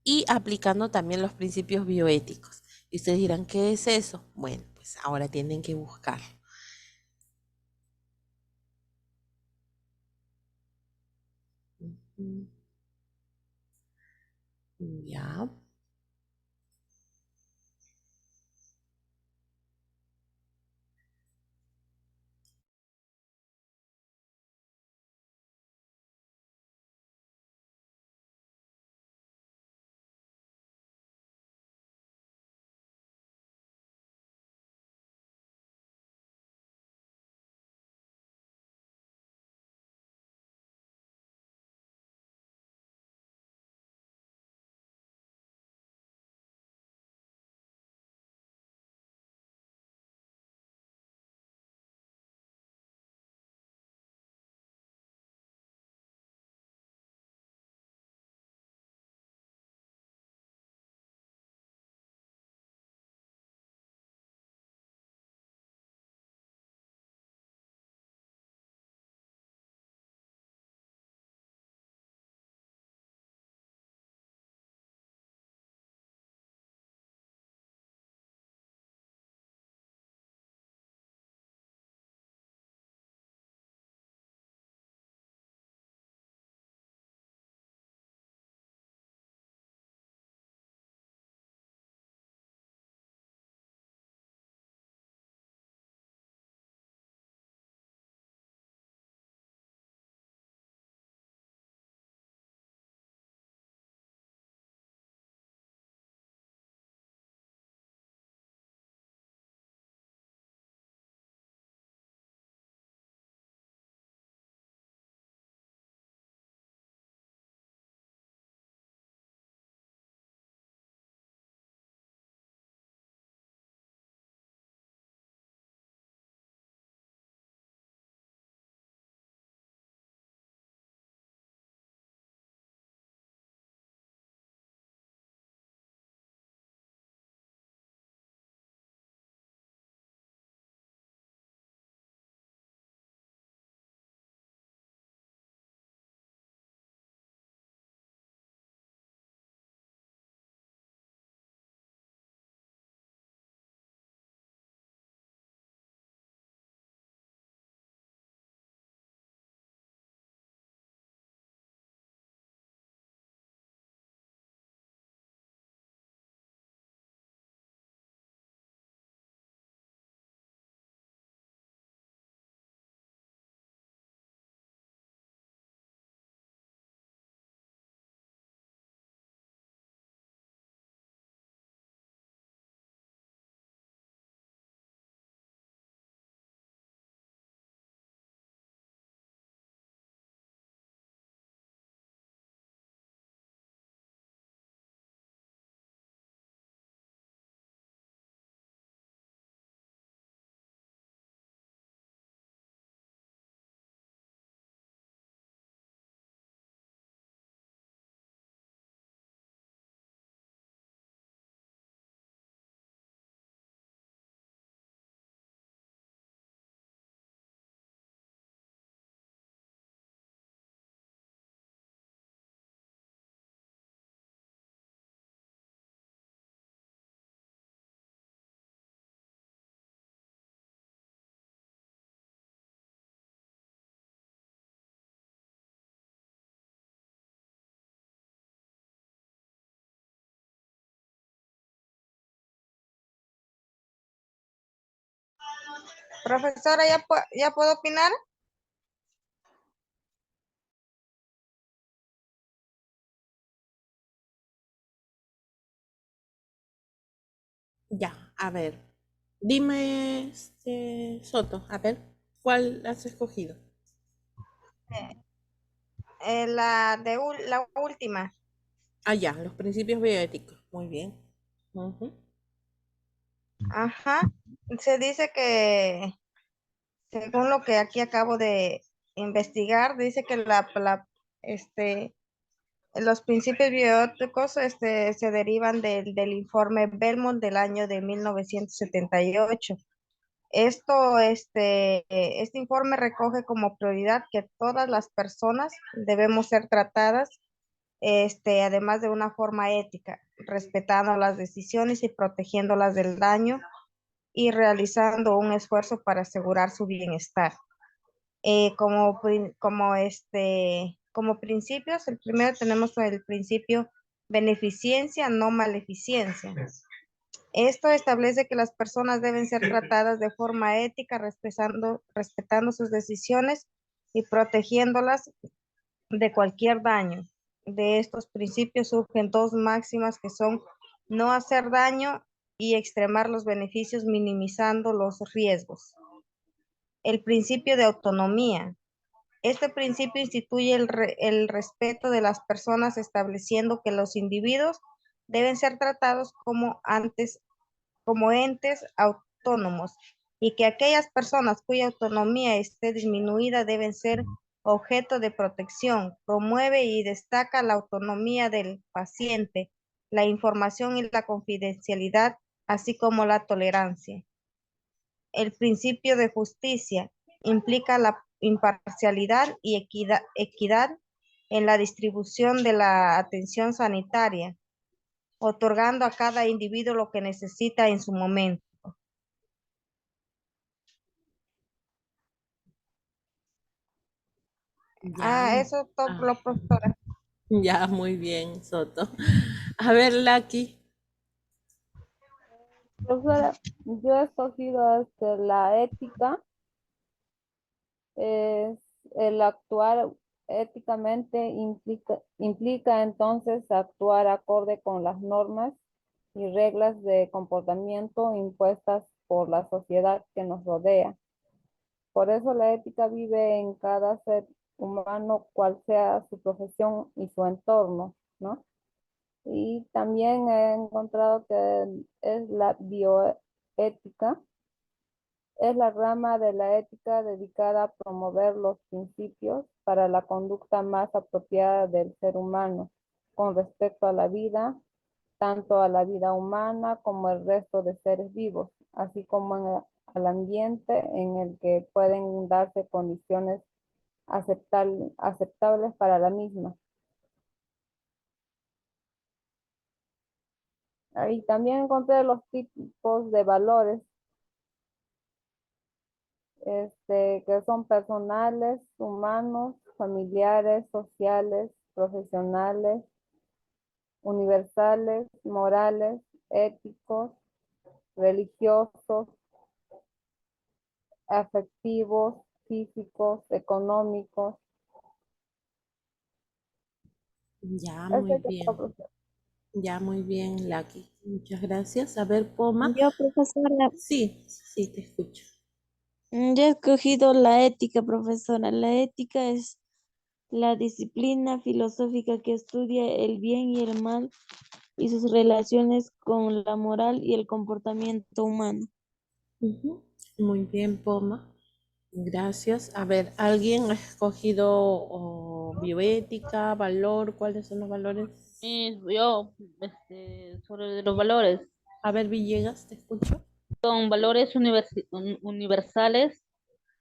Y aplicando también los principios bioéticos. Y ustedes dirán, ¿qué es eso? Bueno, pues ahora tienen que buscar. Ya. Profesora, ¿ya puedo opinar? Ya, a ver. Dime, Soto, a ver, ¿cuál has escogido? La última. Ah, ya, los principios bioéticos. Muy bien. Ujú. Ajá. Se dice que, según lo que aquí acabo de investigar, dice que este, los principios bioéticos se derivan del informe Belmont del año de 1978. Este informe recoge como prioridad que todas las personas debemos ser tratadas, además de una forma ética, respetando las decisiones y protegiéndolas del daño y realizando un esfuerzo para asegurar su bienestar. Como principios, el primero tenemos el principio beneficencia, no maleficencia. Esto establece que las personas deben ser tratadas de forma ética, respetando sus decisiones y protegiéndolas de cualquier daño. De estos principios surgen dos máximas que son no hacer daño y extremar los beneficios minimizando los riesgos. El principio de autonomía. Este principio instituye el respeto de las personas, estableciendo que los individuos deben ser tratados como entes autónomos y que aquellas personas cuya autonomía esté disminuida deben ser objeto de protección. Promueve y destaca la autonomía del paciente, la información y la confidencialidad, así como la tolerancia. El principio de justicia implica la imparcialidad y equidad en la distribución de la atención sanitaria, otorgando a cada individuo lo que necesita en su momento. Ya, Eso es todo, ah, profesora. ya, muy bien, Soto. A ver, Lucky. Profesora, yo he escogido la ética, es el actuar éticamente implica entonces actuar acorde con las normas y reglas de comportamiento impuestas por la sociedad que nos rodea. Por eso la ética vive en cada ser humano, cual sea su profesión y su entorno, ¿no? Y también he encontrado que es la bioética, es la rama de la ética dedicada a promover los principios para la conducta más apropiada del ser humano con respecto a la vida, tanto a la vida humana como el resto de seres vivos, así como al ambiente en el que pueden darse condiciones aceptables para la misma. Ahí también encontré los tipos de valores, que son personales, humanos, familiares, sociales, profesionales, universales, morales, éticos, religiosos, afectivos, físicos, económicos. Ya, Ese muy es el bien. Ya, muy bien, Lucky. Muchas gracias. A ver, Poma. Yo, profesora, Sí, sí, te escucho. yo he escogido la ética, profesora. La ética es la disciplina filosófica que estudia el bien y el mal y sus relaciones con la moral y el comportamiento humano. Ujú. Muy bien, Poma. Gracias. A ver, ¿alguien ha escogido bioética, valor? ¿Cuáles son los valores? Yo, sobre los valores, A ver, Villegas, te escucho. son valores universales,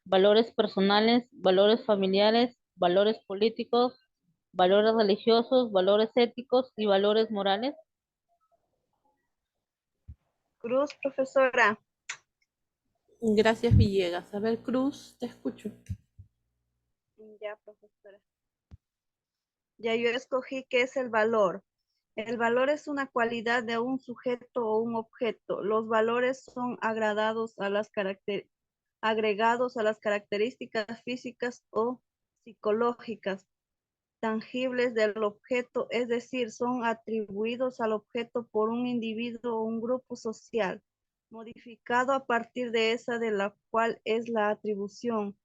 valores personales, valores familiares, valores políticos, valores religiosos, valores éticos y valores morales. Cruz, profesora. Gracias, Villegas. A ver, Cruz, te escucho. Ya, profesora. Ya yo escogí qué es el valor. El valor es una cualidad de un sujeto o un objeto. Los valores son agradados a las agregados a las características físicas o psicológicas tangibles del objeto, es decir, son atribuidos al objeto por un individuo o un grupo social, modificado a partir de esa de la cual es la atribución,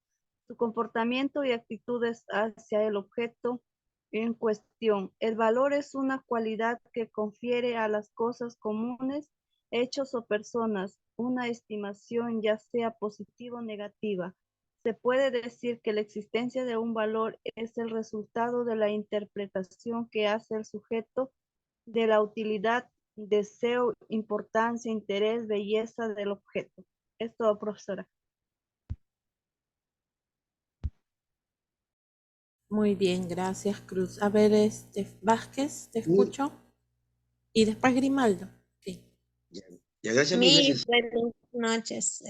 su comportamiento y actitudes hacia el objeto en cuestión. El valor es una cualidad que confiere a las cosas comunes, hechos o personas una estimación, ya sea positiva o negativa. Se puede decir que la existencia de un valor es el resultado de la interpretación que hace el sujeto de la utilidad, deseo, importancia, interés, belleza del objeto. Es todo, profesora. Muy bien, gracias, Cruz. A ver, Vázquez, te Mm, escucho. Y después Grimaldo. Sí. Ya, ya, gracias, Miss, Mis gracias. buenas noches,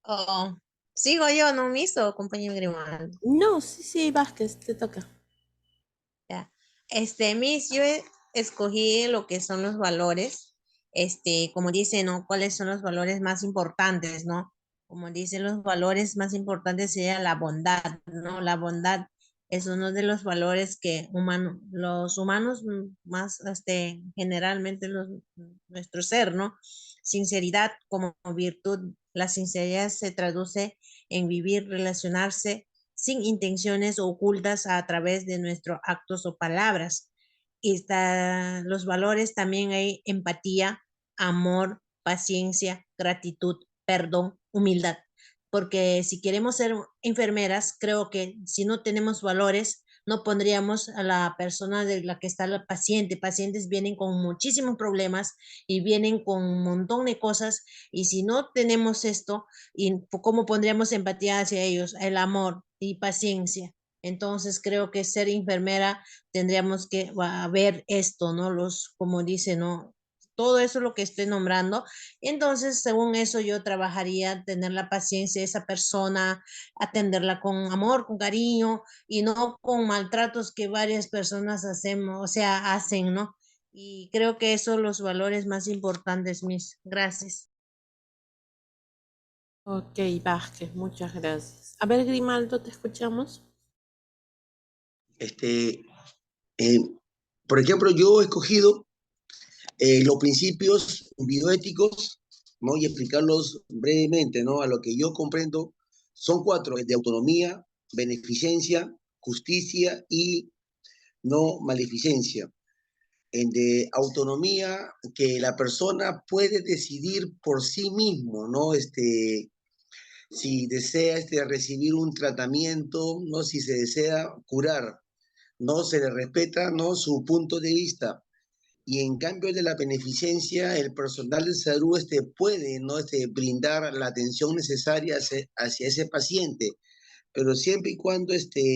oh, sigo yo, no miso, compañero Grimaldo. No, sí, sí, Vázquez, te toca. Ya. Miss, escogí lo que son los valores, como dice, ¿no? ¿Cuáles son los valores más importantes, no? Como dicen, los valores más importantes sería la bondad, ¿no? La bondad es uno de los valores que los humanos más, generalmente nuestro ser, ¿no? Sinceridad como virtud. La sinceridad se traduce en vivir, relacionarse sin intenciones ocultas a través de nuestros actos o palabras. Los valores también hay empatía, amor, paciencia, gratitud, perdón, humildad. Porque si queremos ser enfermeras, creo que si no tenemos valores, no pondríamos a la persona de la que está la paciente. Pacientes vienen con muchísimos problemas y vienen con un montón de cosas. Y si no tenemos esto, ¿y cómo pondríamos empatía hacia ellos? El amor y paciencia. Entonces creo que ser enfermera tendríamos que ver esto, ¿no? Como dice, ¿no? Todo eso es lo que estoy nombrando. Entonces, según eso, yo trabajaría tener la paciencia de esa persona, atenderla con amor, con cariño y no con maltratos que varias personas hacemos, o sea, hacen, ¿no? Y creo que esos son los valores más importantes, mis. Gracias. Ok, Vázquez, muchas gracias. A ver, Grimaldo, te escuchamos. Este, eh, por ejemplo, yo he escogido los principios bioéticos, ¿no? Y explicarlos brevemente, ¿no? A lo que yo comprendo, son cuatro: de autonomía, beneficencia, justicia y no maleficencia. En de autonomía, que la persona puede decidir por sí mismo, ¿no? Si desea recibir un tratamiento, ¿no? Si se desea curar, no se le respeta, ¿no? Su punto de vista. Y en cambio de la beneficencia, el personal de salud puede, ¿no? Brindar la atención necesaria hacia ese paciente, pero siempre y cuando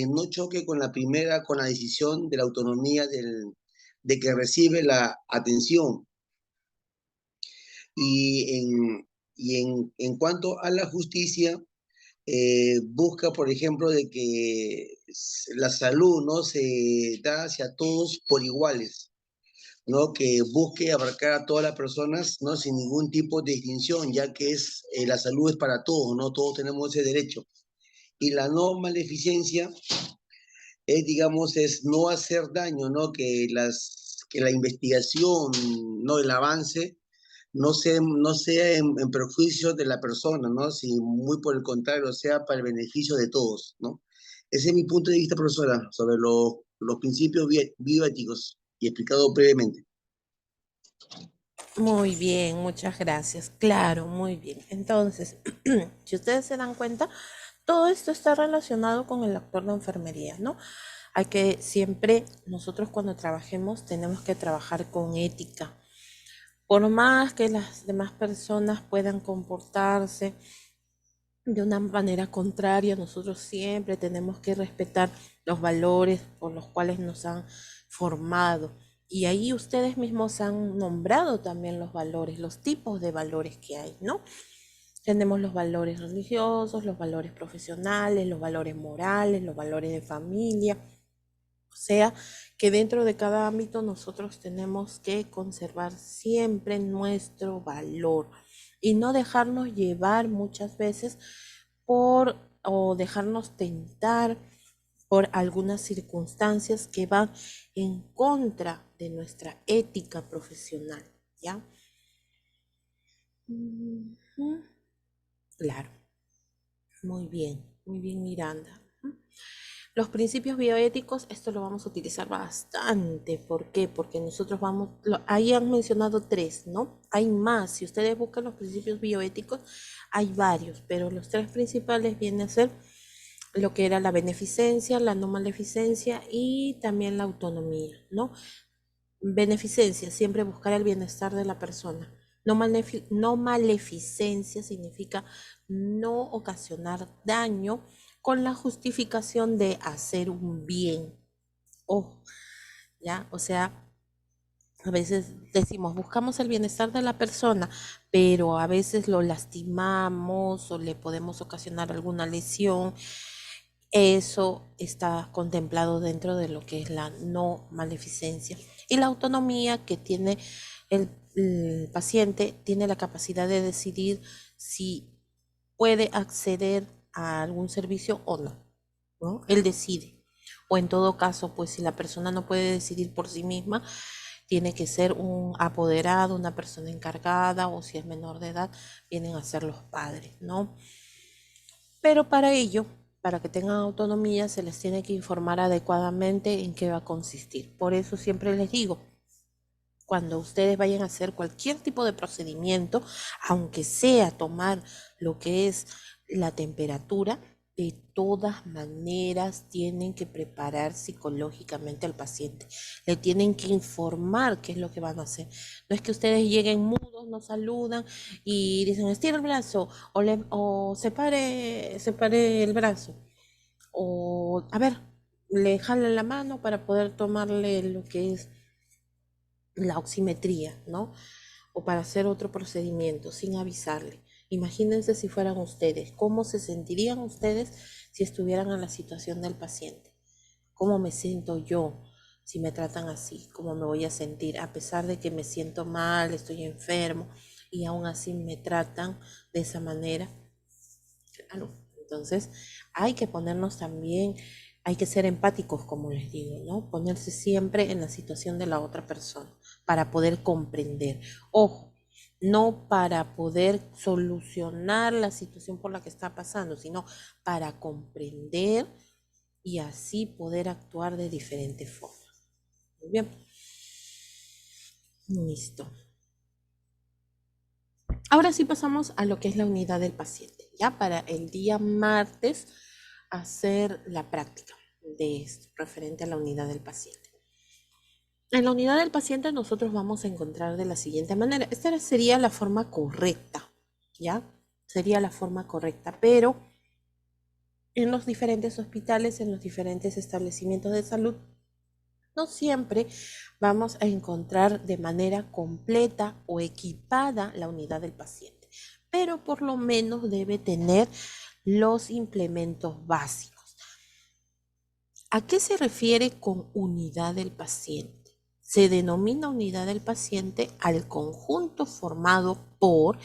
no choque con la primera, con la decisión de la autonomía de que recibe la atención. Y en cuanto a la justicia, busca, por ejemplo, de que la salud, ¿no? Se da hacia todos por iguales, ¿no? Que busque abarcar a todas las personas, ¿no? Sin ningún tipo de distinción, ya que la salud es para todos, ¿no? Todos tenemos ese derecho. Y la no maleficencia es, digamos, es no hacer daño, ¿no? Que la investigación, ¿no? El avance no sea en perjuicio de la persona, ¿no? Si muy por el contrario, sea para el beneficio de todos, ¿no? Ese es mi punto de vista, profesora, sobre los principios bioéticos y explicado brevemente. Muy bien, muchas gracias. Claro, muy bien. Entonces, si ustedes se dan cuenta, todo esto está relacionado con el actor de enfermería, ¿no? Hay que siempre, nosotros cuando trabajemos, tenemos que trabajar con ética. Por más que las demás personas puedan comportarse de una manera contraria, nosotros siempre tenemos que respetar los valores por los cuales nos han formado. Y ahí ustedes mismos han nombrado también los valores, los tipos de valores que hay, ¿no? Tenemos los valores religiosos, los valores profesionales, los valores morales, los valores de familia. O sea, que dentro de cada ámbito nosotros tenemos que conservar siempre nuestro valor. y no dejarnos llevar muchas veces o dejarnos tentar por algunas circunstancias que van en contra de nuestra ética profesional, ¿ya? Ujú. Claro, muy bien, Miranda. Ujú. Los principios bioéticos, esto lo vamos a utilizar bastante. ¿Por qué? Porque nosotros ahí han mencionado 3, ¿no? Hay más. Si ustedes buscan los principios bioéticos, hay varios, pero los 3 principales vienen a ser lo que era la beneficencia, la no maleficencia y también la autonomía, ¿no? Beneficencia, siempre buscar el bienestar de la persona. No maleficencia significa no ocasionar daño con la justificación de hacer un bien. ¿Ya? O sea, a veces decimos, buscamos el bienestar de la persona, pero a veces lo lastimamos o le podemos ocasionar alguna lesión. Eso está contemplado dentro de lo que es la no maleficencia. Y la autonomía que tiene el paciente, tiene la capacidad de decidir si puede acceder a algún servicio o no, ¿no? Él decide. O en todo caso, pues si la persona no puede decidir por sí misma, tiene que ser un apoderado, una persona encargada, o si es menor de edad, vienen a ser los padres, ¿no? Pero para ello, para que tengan autonomía, se les tiene que informar adecuadamente en qué va a consistir. Por eso siempre les digo, cuando ustedes vayan a hacer cualquier tipo de procedimiento, aunque sea tomar lo que es la temperatura, de todas maneras tienen que preparar psicológicamente al paciente. Le tienen que informar qué es lo que van a hacer. No es que ustedes lleguen mudos, nos saludan y dicen estira el brazo o separe el brazo. O a ver, le jalan la mano para poder tomarle lo que es la oximetría, ¿no? O para hacer otro procedimiento sin avisarle. Imagínense si fueran ustedes, ¿cómo se sentirían ustedes si estuvieran en la situación del paciente? ¿Cómo me siento yo si me tratan así? ¿Cómo me voy a sentir a pesar de que me siento mal, estoy enfermo y aún así me tratan de esa manera? Claro, entonces hay que ponernos también, hay que ser empáticos, como les digo, ¿no? Ponerse siempre en la situación de la otra persona para poder comprender. Ojo, no para poder solucionar la situación por la que está pasando, sino para comprender y así poder actuar de diferente forma. Muy bien. Listo. Ahora sí pasamos a lo que es la unidad del paciente. Ya para el día martes hacer la práctica de esto referente a la unidad del paciente. En la unidad del paciente nosotros vamos a encontrar de la siguiente manera. Esta sería la forma correcta, ¿ya? Sería la forma correcta, pero en los diferentes hospitales, en los diferentes establecimientos de salud, no siempre vamos a encontrar de manera completa o equipada la unidad del paciente, pero por lo menos debe tener los implementos básicos. ¿A qué se refiere con unidad del paciente? Se denomina unidad del paciente al conjunto formado por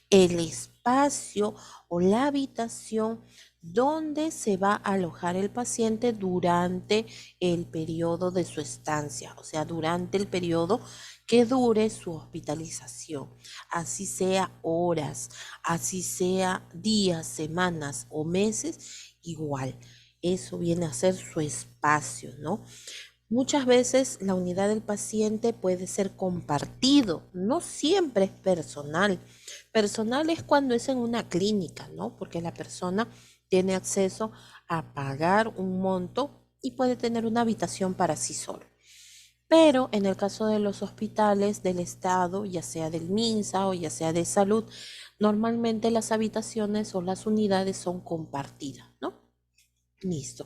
el espacio o la habitación donde se va a alojar el paciente durante el periodo de su estancia, o sea, durante el periodo que dure su hospitalización, así sea horas, así sea días, semanas o meses, igual. Eso viene a ser su espacio, ¿no? Muchas veces la unidad del paciente puede ser compartido, no siempre es personal. Personal es cuando es en una clínica, ¿no? Porque la persona tiene acceso a pagar un monto y puede tener una habitación para sí solo. Pero en el caso de los hospitales del Estado, ya sea del MINSA o ya sea de salud, normalmente las habitaciones o las unidades son compartidas, ¿no? Listo.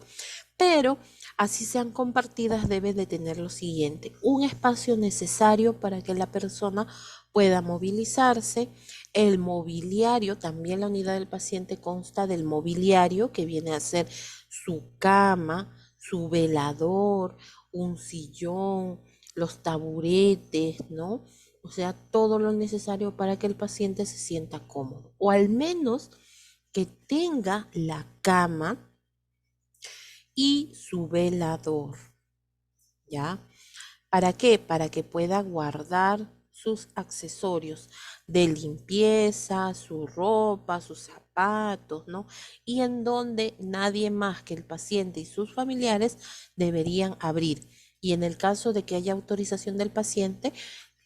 Pero así sean compartidas, debe de tener lo siguiente: un espacio necesario para que la persona pueda movilizarse. El mobiliario, también la unidad del paciente consta del mobiliario, que viene a ser su cama, su velador, un sillón, los taburetes, ¿no? O sea, todo lo necesario para que el paciente se sienta cómodo, o al menos que tenga la cama y su velador, ¿ya? ¿Para qué? Para que pueda guardar sus accesorios de limpieza, su ropa, sus zapatos, ¿no? Y en donde nadie más que el paciente y sus familiares deberían abrir. Y en el caso de que haya autorización del paciente,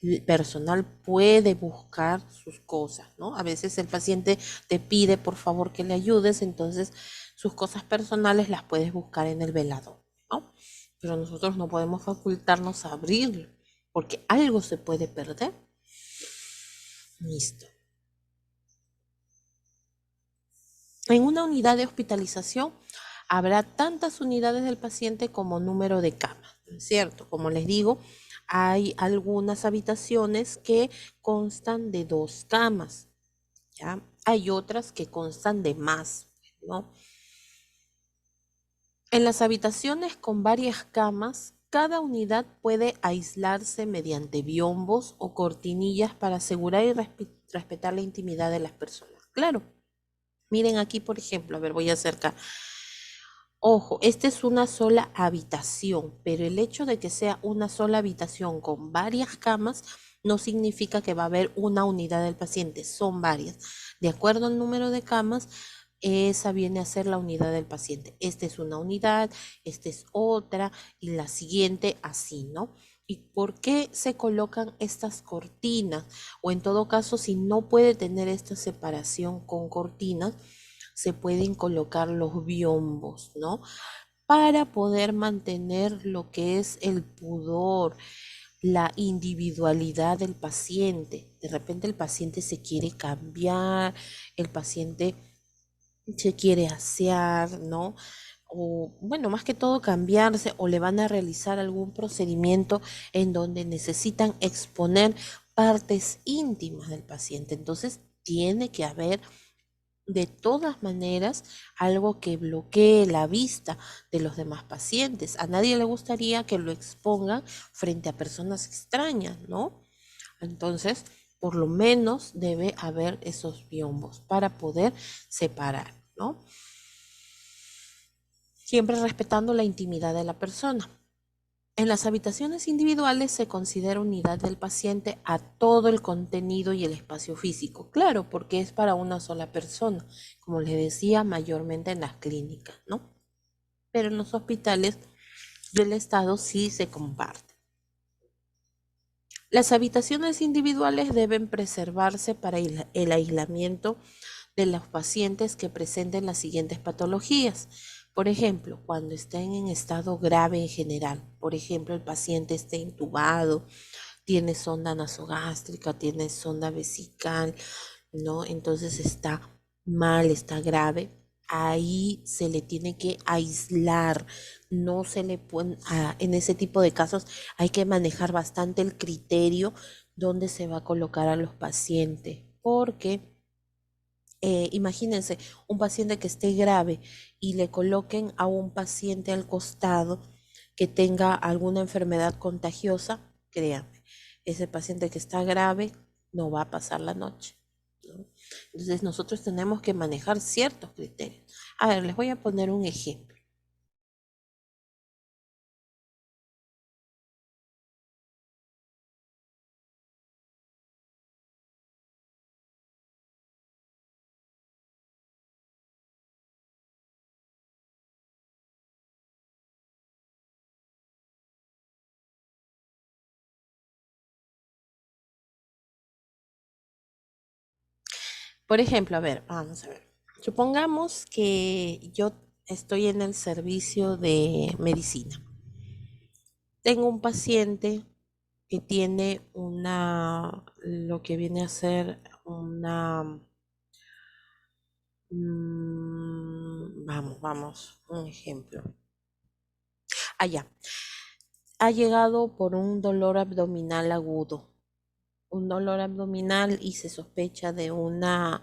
el personal puede buscar sus cosas, ¿no? A veces el paciente te pide por favor que le ayudes, entonces sus cosas personales las puedes buscar en el velador, ¿no? Pero nosotros no podemos facultarnos a abrirlo, porque algo se puede perder. Listo. En una unidad de hospitalización habrá tantas unidades del paciente como número de camas, ¿no es cierto? Como les digo, hay algunas habitaciones que constan de 2 camas, ¿ya? Hay otras que constan de más, ¿no? En las habitaciones con varias camas, cada unidad puede aislarse mediante biombos o cortinillas para asegurar y respetar la intimidad de las personas. Claro, miren aquí, por ejemplo, a ver, voy a acercar. Ojo, esta es una sola habitación, pero el hecho de que sea una sola habitación con varias camas no significa que va a haber una unidad del paciente, son varias. De acuerdo al número de camas, esa viene a ser la unidad del paciente. Esta es una unidad, esta es otra y la siguiente así, ¿no? ¿Y por qué se colocan estas cortinas? O en todo caso, si no puede tener esta separación con cortinas, se pueden colocar los biombos, ¿no? Para poder mantener lo que es el pudor, la individualidad del paciente. De repente el paciente se quiere cambiar, el paciente se quiere asear, ¿no? O bueno, más que todo cambiarse o le van a realizar algún procedimiento en donde necesitan exponer partes íntimas del paciente. Entonces tiene que haber de todas maneras algo que bloquee la vista de los demás pacientes. A nadie le gustaría que lo expongan frente a personas extrañas, ¿no? Entonces, por lo menos debe haber esos biombos para poder separar, ¿no? Siempre respetando la intimidad de la persona. En las habitaciones individuales se considera unidad del paciente a todo el contenido y el espacio físico. Claro, porque es para una sola persona, como les decía, mayormente en las clínicas, ¿no? Pero en los hospitales del estado sí se comparte. Las habitaciones individuales deben preservarse para el aislamiento de los pacientes que presenten las siguientes patologías. Por ejemplo, cuando estén en estado grave en general, por ejemplo, el paciente está intubado, tiene sonda nasogástrica, tiene sonda vesical, ¿no? Entonces está mal, está grave. Ahí se le tiene que aislar, no se le puede, en ese tipo de casos hay que manejar bastante el criterio donde se va a colocar a los pacientes, porque imagínense un paciente que esté grave y le coloquen a un paciente al costado que tenga alguna enfermedad contagiosa, créanme, ese paciente que está grave no va a pasar la noche, ¿no? Entonces nosotros tenemos que manejar ciertos criterios. A ver, les voy a poner un ejemplo. Por ejemplo, a ver, vamos a ver. Supongamos que yo estoy en el servicio de medicina. Tengo un paciente que tiene lo que viene a ser vamos, un ejemplo. Allá. Ha llegado por un dolor abdominal agudo, un dolor abdominal y se sospecha de una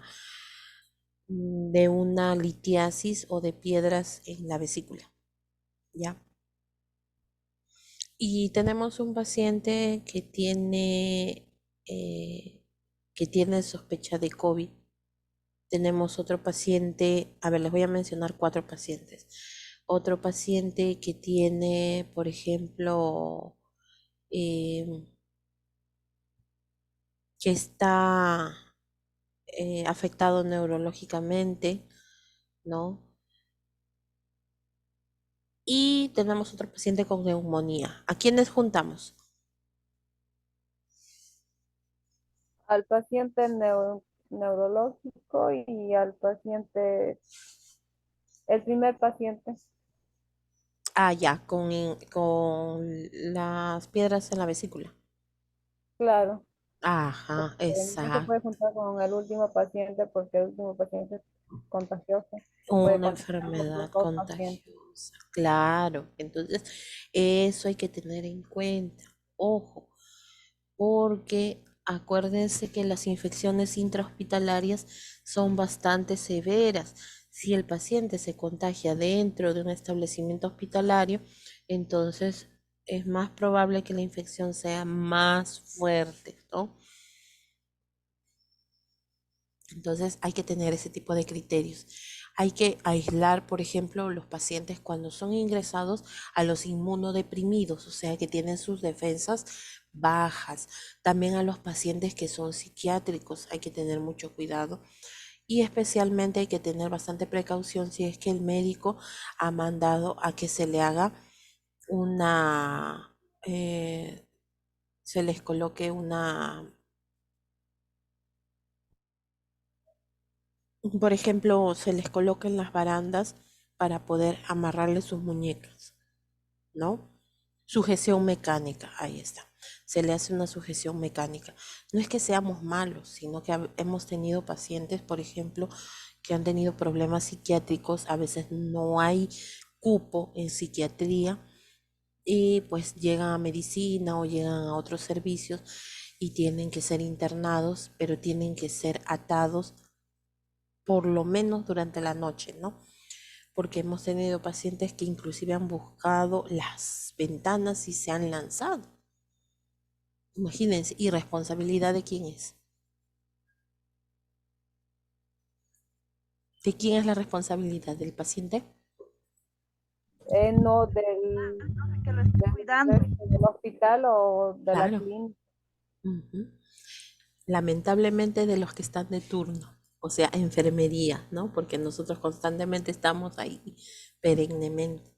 litiasis o de piedras en la vesícula, ¿ya? Y tenemos un paciente que tiene que tiene sospecha de COVID. Tenemos otro paciente, a ver, les voy a mencionar 4 pacientes. Otro paciente que tiene, por ejemplo, em, que está afectado neurológicamente, ¿no? Y tenemos otro paciente con neumonía. ¿A quiénes juntamos? Al paciente neurológico y al paciente, el primer paciente. Ah, ya, con las piedras en la vesícula. Claro, Ajá, no se puede exacto. juntar con el último paciente porque el último paciente es contagioso. Puede Una contagiar a los enfermedad otros dos pacientes. contagiosa. Claro, entonces eso hay que tener en cuenta. Ojo, porque acuérdense que las infecciones intrahospitalarias son bastante severas. Si el paciente se contagia dentro de un establecimiento hospitalario, entonces es más probable que la infección sea más fuerte, ¿no? Entonces hay que tener ese tipo de criterios. Hay que aislar, por ejemplo, los pacientes cuando son ingresados a los inmunodeprimidos, o sea, que tienen sus defensas bajas. También a los pacientes que son psiquiátricos hay que tener mucho cuidado y especialmente hay que tener bastante precaución si es que el médico ha mandado a que se le haga una, se les coloque una. Por ejemplo, se les coloca en las barandas para poder amarrarle sus muñecas, ¿no? Sujeción mecánica, ahí está. Se le hace una sujeción mecánica. No es que seamos malos, sino que hemos tenido pacientes, por ejemplo, que han tenido problemas psiquiátricos. A veces no hay cupo en psiquiatría y pues llegan a medicina o llegan a otros servicios y tienen que ser internados, pero tienen que ser atados por lo menos durante la noche, ¿no? Porque hemos tenido pacientes que inclusive han buscado las ventanas y se han lanzado. Imagínense, ¿y responsabilidad de quién es? ¿De quién es la responsabilidad? ¿Del paciente? No Que lo esté cuidando. del hospital o de la Claro. clínica. Ujú. Lamentablemente de los que están de turno, o sea, enfermería, ¿no? Porque nosotros constantemente estamos ahí, perennemente.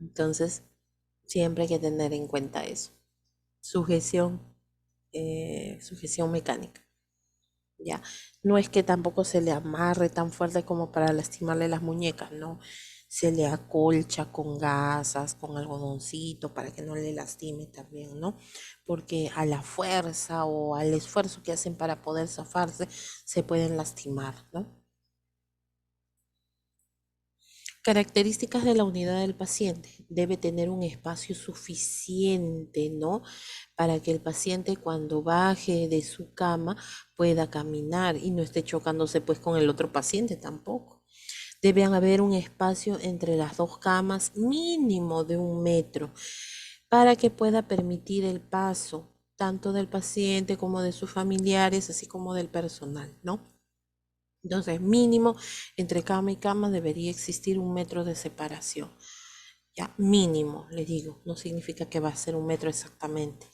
Entonces, siempre hay que tener en cuenta eso. Sujeción, sujeción mecánica. Ya, no es que tampoco se le amarre tan fuerte como para lastimarle las muñecas, no. Se le acolcha con gasas, con algodoncito para que no le lastime también, ¿no? Porque a la fuerza o al esfuerzo que hacen para poder zafarse, se pueden lastimar, ¿no? Características de la unidad del paciente. Debe tener un espacio suficiente, ¿no? Para que el paciente cuando baje de su cama pueda caminar y no esté chocándose pues con el otro paciente tampoco. Debe haber un espacio entre las dos camas mínimo de 1 metro para que pueda permitir el paso tanto del paciente como de sus familiares, así como del personal, ¿no? Entonces, mínimo entre cama y cama debería existir 1 metro de separación. Ya, mínimo, le digo, no significa que va a ser 1 metro exactamente,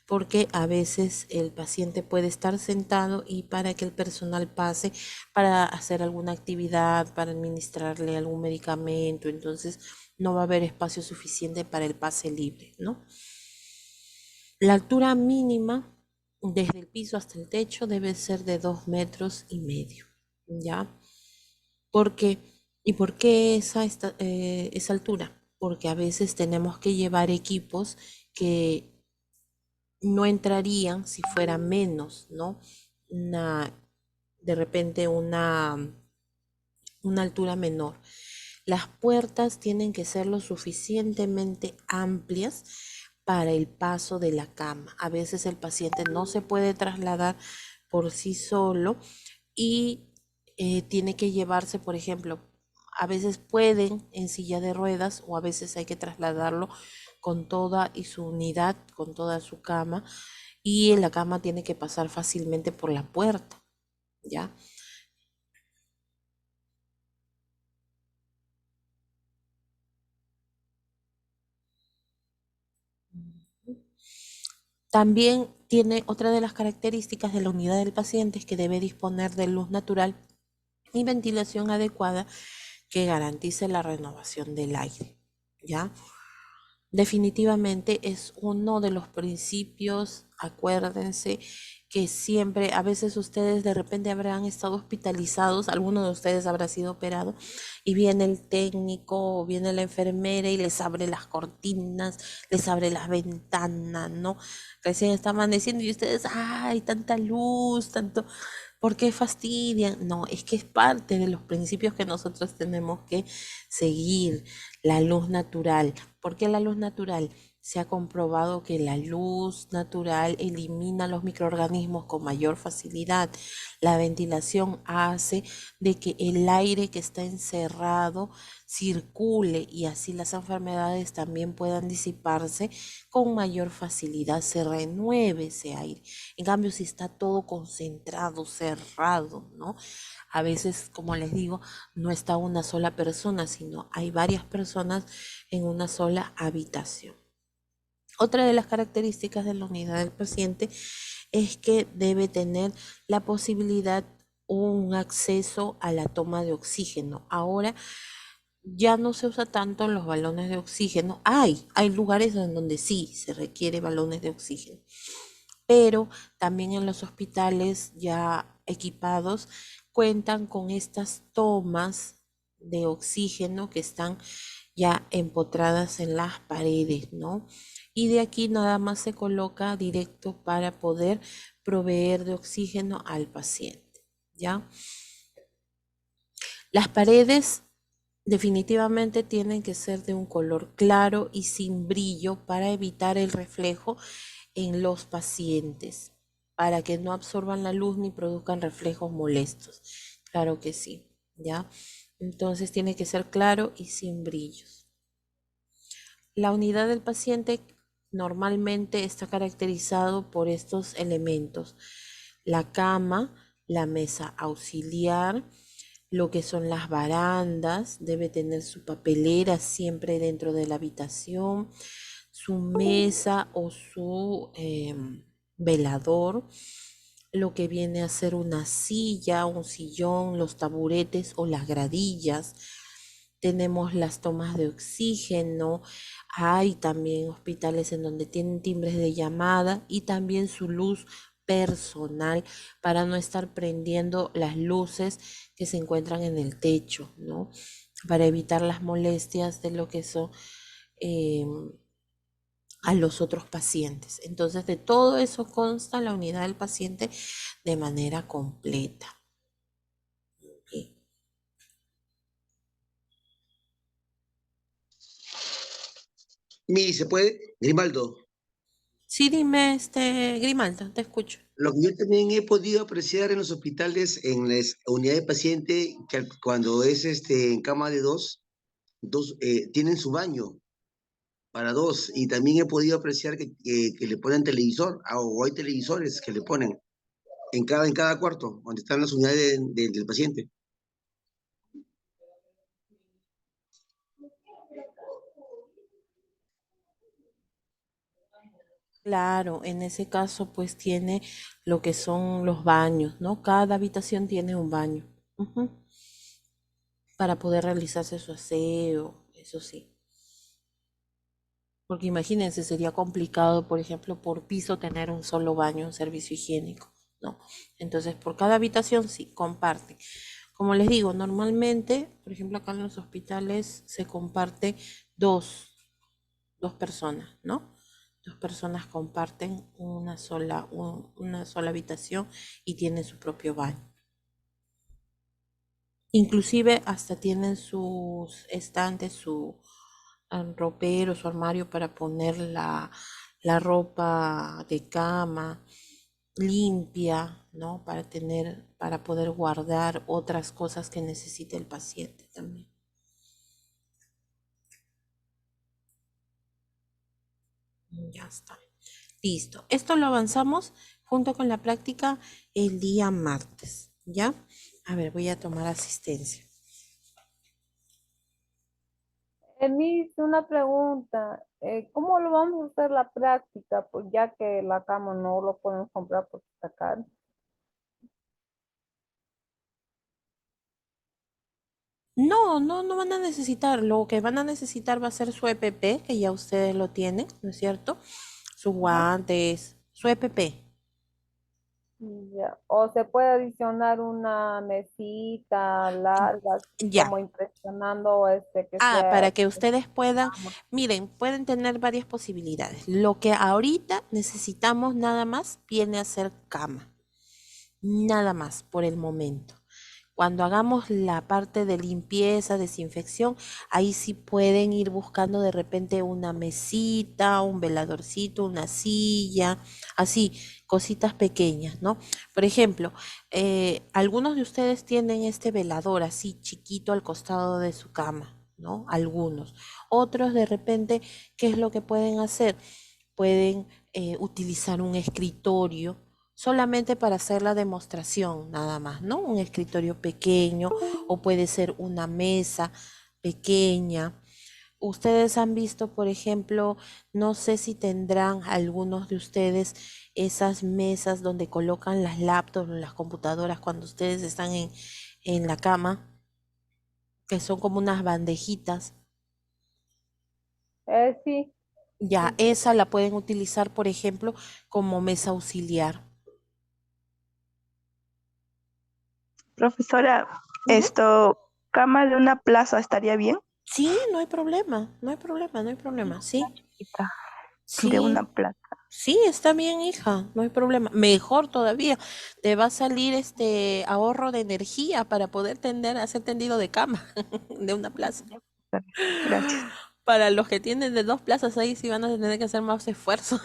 porque a veces el paciente puede estar sentado y para que el personal pase para hacer alguna actividad, para administrarle algún medicamento, entonces no va a haber espacio suficiente para el pase libre, ¿no? La altura mínima desde el piso hasta el techo debe ser de 2,5 metros, ¿ya? Porque, ¿y por qué esa altura? Porque a veces tenemos que llevar equipos que no entrarían si fuera menos, ¿no? Una, de repente una altura menor. Las puertas tienen que ser lo suficientemente amplias para el paso de la cama. A veces el paciente no se puede trasladar por sí solo y tiene que llevarse, por ejemplo, a veces pueden en silla de ruedas o a veces hay que trasladarlo con toda y su unidad, con toda su cama y la cama tiene que pasar fácilmente por la puerta, ¿ya? También tiene otra de las características de la unidad del paciente es que debe disponer de luz natural y ventilación adecuada que garantice la renovación del aire, ¿ya? Definitivamente es uno de los principios, acuérdense que siempre, a veces ustedes de repente habrán estado hospitalizados, alguno de ustedes habrá sido operado y viene el técnico o viene la enfermera y les abre las cortinas, les abre las ventanas, ¿no? Recién está amaneciendo y ustedes, ay, tanta luz, tanto, ¿por qué fastidian? No, es que es parte de los principios que nosotros tenemos que seguir, la luz natural. ¿Por qué la luz natural? Se ha comprobado que la luz natural elimina los microorganismos con mayor facilidad. La ventilación hace de que el aire que está encerrado circule y así las enfermedades también puedan disiparse con mayor facilidad, se renueve ese aire. En cambio, si está todo concentrado, cerrado, ¿no? A veces, como les digo, no está una sola persona, sino hay varias personas en una sola habitación. Otra de las características de la unidad del paciente es que debe tener la posibilidad o un acceso a la toma de oxígeno. Ahora ya no se usa tanto los balones de oxígeno. Hay lugares en donde sí se requiere balones de oxígeno, pero también en los hospitales ya equipados cuentan con estas tomas de oxígeno que están ya empotradas en las paredes, ¿no? Y de aquí nada más se coloca directo para poder proveer de oxígeno al paciente, ¿ya? Las paredes definitivamente tienen que ser de un color claro y sin brillo para evitar el reflejo en los pacientes, para que no absorban la luz ni produzcan reflejos molestos. Claro que sí, ¿ya? Entonces tiene que ser claro y sin brillos. La unidad del paciente normalmente está caracterizado por estos elementos: la cama, la mesa auxiliar, lo que son las barandas, debe tener su papelera siempre dentro de la habitación, su mesa o su velador, lo que viene a ser una silla, un sillón, los taburetes o las gradillas. Tenemos las tomas de oxígeno, hay también hospitales en donde tienen timbres de llamada y también su luz personal para no estar prendiendo las luces que se encuentran en el techo, ¿no? Para evitar las molestias de lo que son a los otros pacientes. Entonces, de todo eso consta la unidad del paciente de manera completa. Ok. Mi, ¿se puede? Grimaldo, Sí, dime, Grimaldo, te escucho. lo que yo también he podido apreciar en los hospitales, en las unidades de paciente, que cuando es en cama de dos tienen su baño para dos, y también he podido apreciar que le ponen televisor, o hay televisores que le ponen en cada cuarto, donde están las unidades del paciente. Claro, en ese caso pues tiene lo que son los baños, ¿no? Cada habitación tiene un baño, ujú, para poder realizarse su aseo, eso sí. Porque imagínense, sería complicado, por ejemplo, por piso tener un solo baño, un servicio higiénico, ¿no? Entonces, por cada habitación sí, comparte. Como les digo, normalmente, por ejemplo, acá en los hospitales se comparte dos personas, ¿no? Dos personas comparten una sola habitación y tienen su propio baño. Inclusive hasta tienen sus estantes, su ropero, su armario para poner la ropa de cama limpia, ¿no? Para poder guardar otras cosas que necesite el paciente también. Ya está. Listo. Esto lo avanzamos junto con la práctica el día martes, ¿ya? A ver, voy a tomar asistencia. Miss, una pregunta. ¿Cómo lo vamos a hacer la práctica? Pues ya que la cama no lo podemos comprar porque está caro. No, no van a necesitar. Lo que van a necesitar va a ser su EPP, que ya ustedes lo tienen, ¿no es cierto? Sus guantes, su EPP. Ya. O se puede adicionar una mesita larga, así Ya. como impresionando que Para sea. que ustedes puedan, miren, pueden tener varias posibilidades. Lo que ahorita necesitamos nada más viene a ser cama. Nada más por el momento. Cuando hagamos la parte de limpieza, desinfección, ahí sí pueden ir buscando de repente una mesita, un veladorcito, una silla, así, cositas pequeñas, ¿no? Por ejemplo, algunos de ustedes tienen este velador así chiquito al costado de su cama, ¿no? Algunos. Otros de repente, ¿qué es lo que pueden hacer? Pueden utilizar un escritorio solamente para hacer la demostración, nada más, ¿no? Un escritorio pequeño o puede ser una mesa pequeña. Ustedes han visto, por ejemplo, no sé si tendrán algunos de ustedes esas mesas donde colocan las laptops o las computadoras cuando ustedes están en la cama, que son como unas bandejitas. Sí. Ya, esa la pueden utilizar, por ejemplo, como mesa auxiliar. Profesora, Ujú. cama de una plaza estaría bien. Sí, no hay problema, no hay problema, no hay problema. Sí, Chiquita, de una sí, plaza. sí, está bien, hija, no hay problema. Mejor todavía, te va a salir este ahorro de energía para poder hacer tendido de cama de una plaza. Gracias. Para los que tienen de dos plazas ahí sí van a tener que hacer más esfuerzo.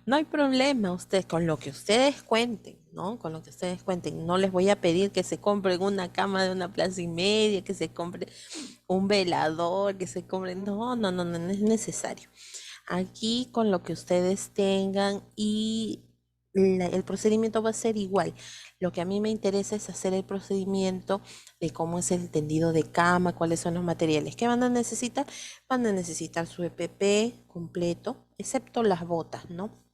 No hay problema, ustedes, con lo que ustedes cuenten, ¿no? Con lo que ustedes cuenten. No les voy a pedir que se compren una cama de una plaza y media, que se compre un velador, que se compren. No es necesario. Aquí con lo que ustedes tengan y el procedimiento va a ser igual. Lo que a mí me interesa es hacer el procedimiento de cómo es el tendido de cama, cuáles son los materiales que van a necesitar. Van a necesitar su EPP completo, excepto las botas, ¿no?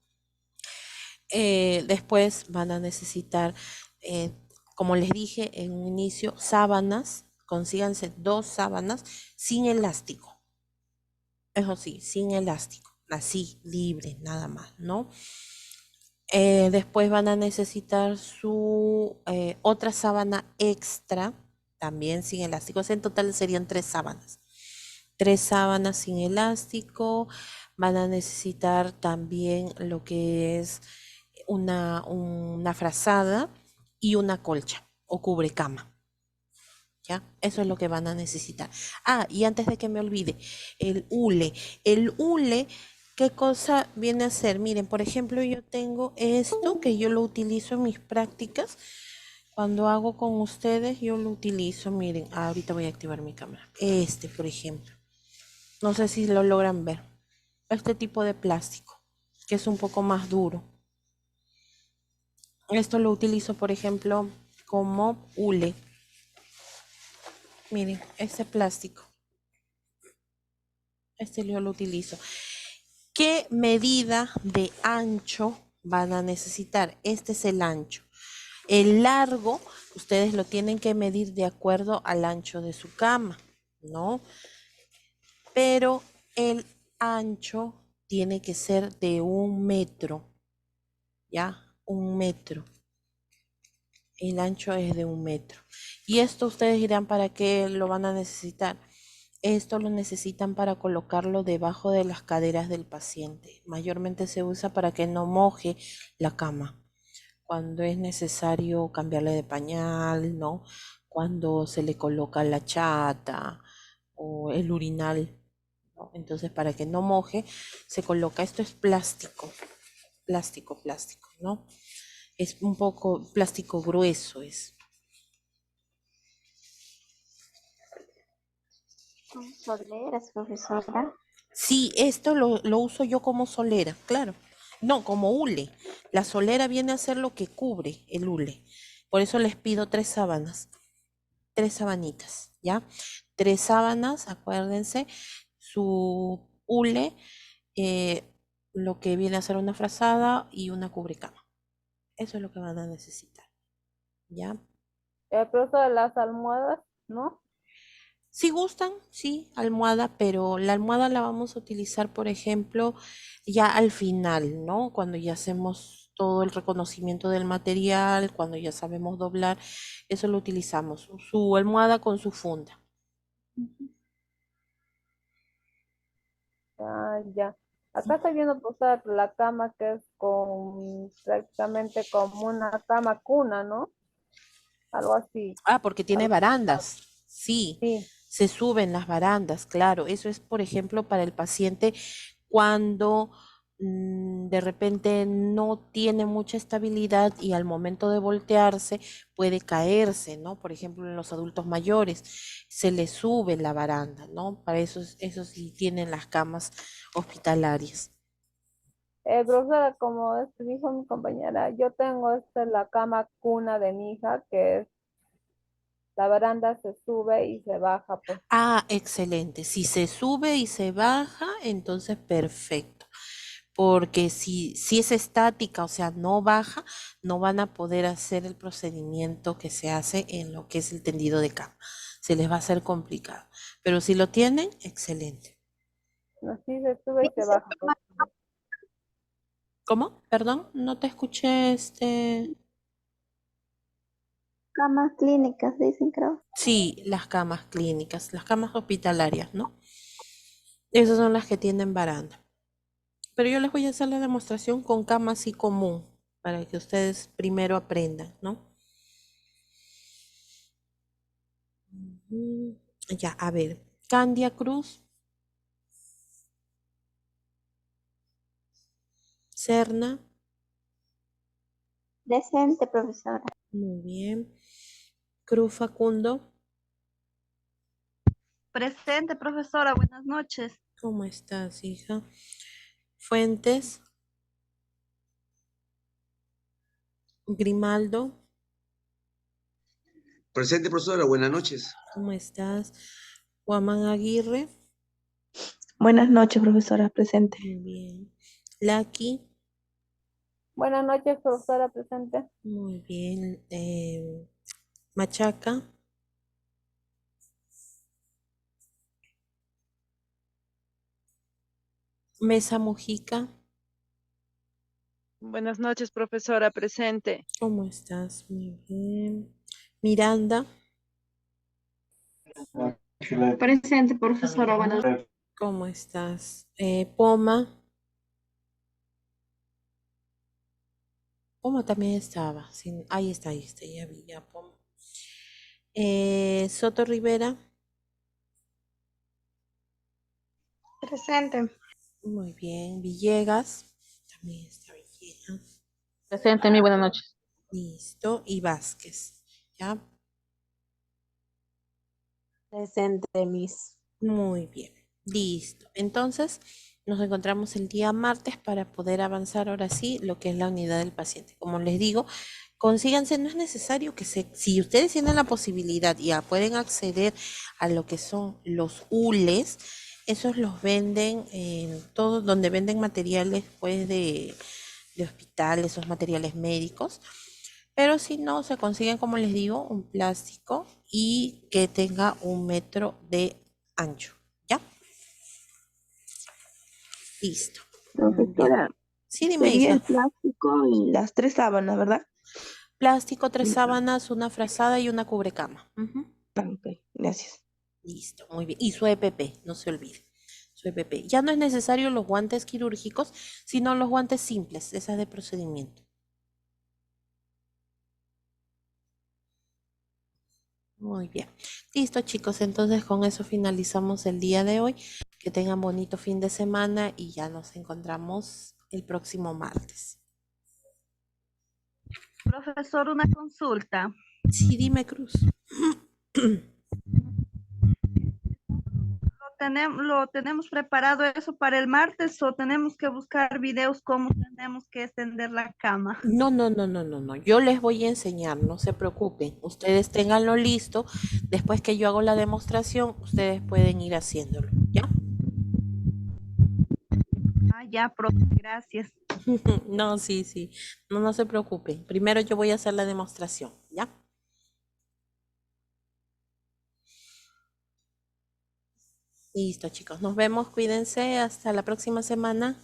Después van a necesitar, eh, como les dije en un inicio, sábanas. Consíganse 2 sábanas sin elástico. Eso sí, sin elástico, así, libre, nada más, ¿no? Después van a necesitar su otra sábana extra, también sin elástico. En total serían 3 sábanas. 3 sábanas sin elástico. Van a necesitar también lo que es una frazada y una colcha o cubrecama. ¿Ya? Eso es lo que van a necesitar. Y antes de que me olvide, el hule. El hule, ¿qué cosa viene a ser? Miren, por ejemplo, yo tengo esto que yo lo utilizo en mis prácticas. Cuando hago con ustedes, yo lo utilizo. Miren, ahorita voy a activar mi cámara. Este, por ejemplo. No sé si lo logran ver. Este tipo de plástico, que es un poco más duro. Esto lo utilizo, por ejemplo, como hule. Miren, este plástico. Este yo lo utilizo. ¿Qué medida de ancho van a necesitar? Este es el ancho. El largo, ustedes lo tienen que medir de acuerdo al ancho de su cama, ¿no? Pero el ancho tiene que ser de 1 metro, ¿ya? 1 metro. El ancho es de 1 metro. Y esto ustedes dirán para qué lo van a necesitar. Esto lo necesitan para colocarlo debajo de las caderas del paciente. Mayormente se usa para que no moje la cama. Cuando es necesario cambiarle de pañal, ¿no? Cuando se le coloca la chata o el urinal, ¿no? Entonces, para que no moje, se coloca, esto es plástico, plástico, ¿no? Es un poco plástico grueso, es. Son poleras, profesora. Sí, esto lo uso yo como solera, claro. No, como hule. La solera viene a ser lo que cubre el hule. Por eso les pido 3 sábanas, 3 sabanitas, ¿ya? 3 sábanas, acuérdense, su hule, eh, lo que viene a ser una frazada y una cubrecama. Eso es lo que van a necesitar, ¿ya? El proceso de las almohadas, ¿no? Si gustan, sí, almohada, pero la almohada la vamos a utilizar, por ejemplo, ya al final, ¿no? Cuando ya hacemos todo el reconocimiento del material, cuando ya sabemos doblar, eso lo utilizamos, su almohada con su funda. Ah, ya. Acá estoy viendo posar la cama que es con prácticamente como una cama cuna, ¿no? Algo así. Ah, porque tiene Algo, barandas, sí, sí. se suben las barandas, claro. Eso es, por ejemplo, para el paciente cuando de repente no tiene mucha estabilidad y al momento de voltearse puede caerse, ¿no? Por ejemplo, en los adultos mayores se les sube la baranda, ¿no? Para eso, eso sí tienen las camas hospitalarias. Profesora, como dijo mi compañera, yo tengo la cama cuna de mi hija, que es la baranda se sube y se baja, pues. Ah, excelente. Si se sube y se baja, entonces perfecto. Porque si es estática, o sea, no baja, no van a poder hacer el procedimiento que se hace en lo que es el tendido de cama. Se les va a hacer complicado. Pero si lo tienen, excelente. Así se sube y se baja, pues. ¿Cómo? Perdón, no te escuché, Camas clínicas, dicen, creo. Sí, las camas clínicas, las camas hospitalarias, ¿no? Esas son las que tienen baranda. Pero yo les voy a hacer la demostración con cama así común, para que ustedes primero aprendan, ¿no? Ujú. Ya, a ver, Candia Cruz, Serna, Presente, profesora. muy bien. Cruz Facundo, Presente, profesora, buenas noches. ¿cómo estás, hija? Fuentes, Grimaldo, Presente, profesora, buenas noches. ¿cómo estás? Guamán Aguirre, Buenas noches, profesora, presente. muy bien. Laki, Buenas noches, profesora presente. muy bien. Machaca, Mesa Mujica, Buenas noches, profesora, presente. ¿cómo estás? Muy bien. Miranda, Presente, profesora. Buenas noches. ¿cómo estás? Poma, Poma también estaba. Ahí está, ya vi, ya Poma. Soto Rivera, Presente. muy bien. Villegas, también está Villegas. Presente, muy buenas noches. Listo. Y Vázquez, ¿ya? Presente, Miss. Muy bien. Listo. Entonces, nos encontramos el día martes para poder avanzar ahora sí lo que es la unidad del paciente. Como les digo, consíganse, no es necesario si ustedes tienen la posibilidad y ya pueden acceder a lo que son los hules, esos los venden en todos donde venden materiales pues de hospital, esos materiales médicos. Pero si no, se consiguen, como les digo, un plástico y que tenga 1 metro de ancho. ¿Ya? Listo. Muy bien. Profesora, Sí, dime, sería el hija. plástico y las 3 sábanas, ¿verdad? Plástico, 3 sábanas, una frazada y una cubrecama. Ujú. Ah, ok, gracias. Listo, muy bien. Y su EPP, no se olvide. Su EPP. Ya no es necesario los guantes quirúrgicos, sino los guantes simples, esas de procedimiento. Muy bien. Listo, chicos. Entonces con eso finalizamos el día de hoy. Que tengan bonito fin de semana y ya nos encontramos el próximo martes. Profesor, una consulta. Sí, dime, Cruz. Lo lo tenemos preparado eso para el martes o tenemos que buscar videos cómo tenemos que extender la cama. No, no, no, no, no, no. Yo les voy a enseñar, no se preocupen. Ustedes ténganlo listo. Después que yo hago la demostración, ustedes pueden ir haciéndolo, ¿ya? Ah, ya, profe, gracias. No, sí, sí. No, no se preocupen. Primero yo voy a hacer la demostración, ¿ya? Listo, chicos. Nos vemos. Cuídense. Hasta la próxima semana.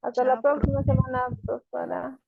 Hasta la Chao, profe. próxima semana, profesora.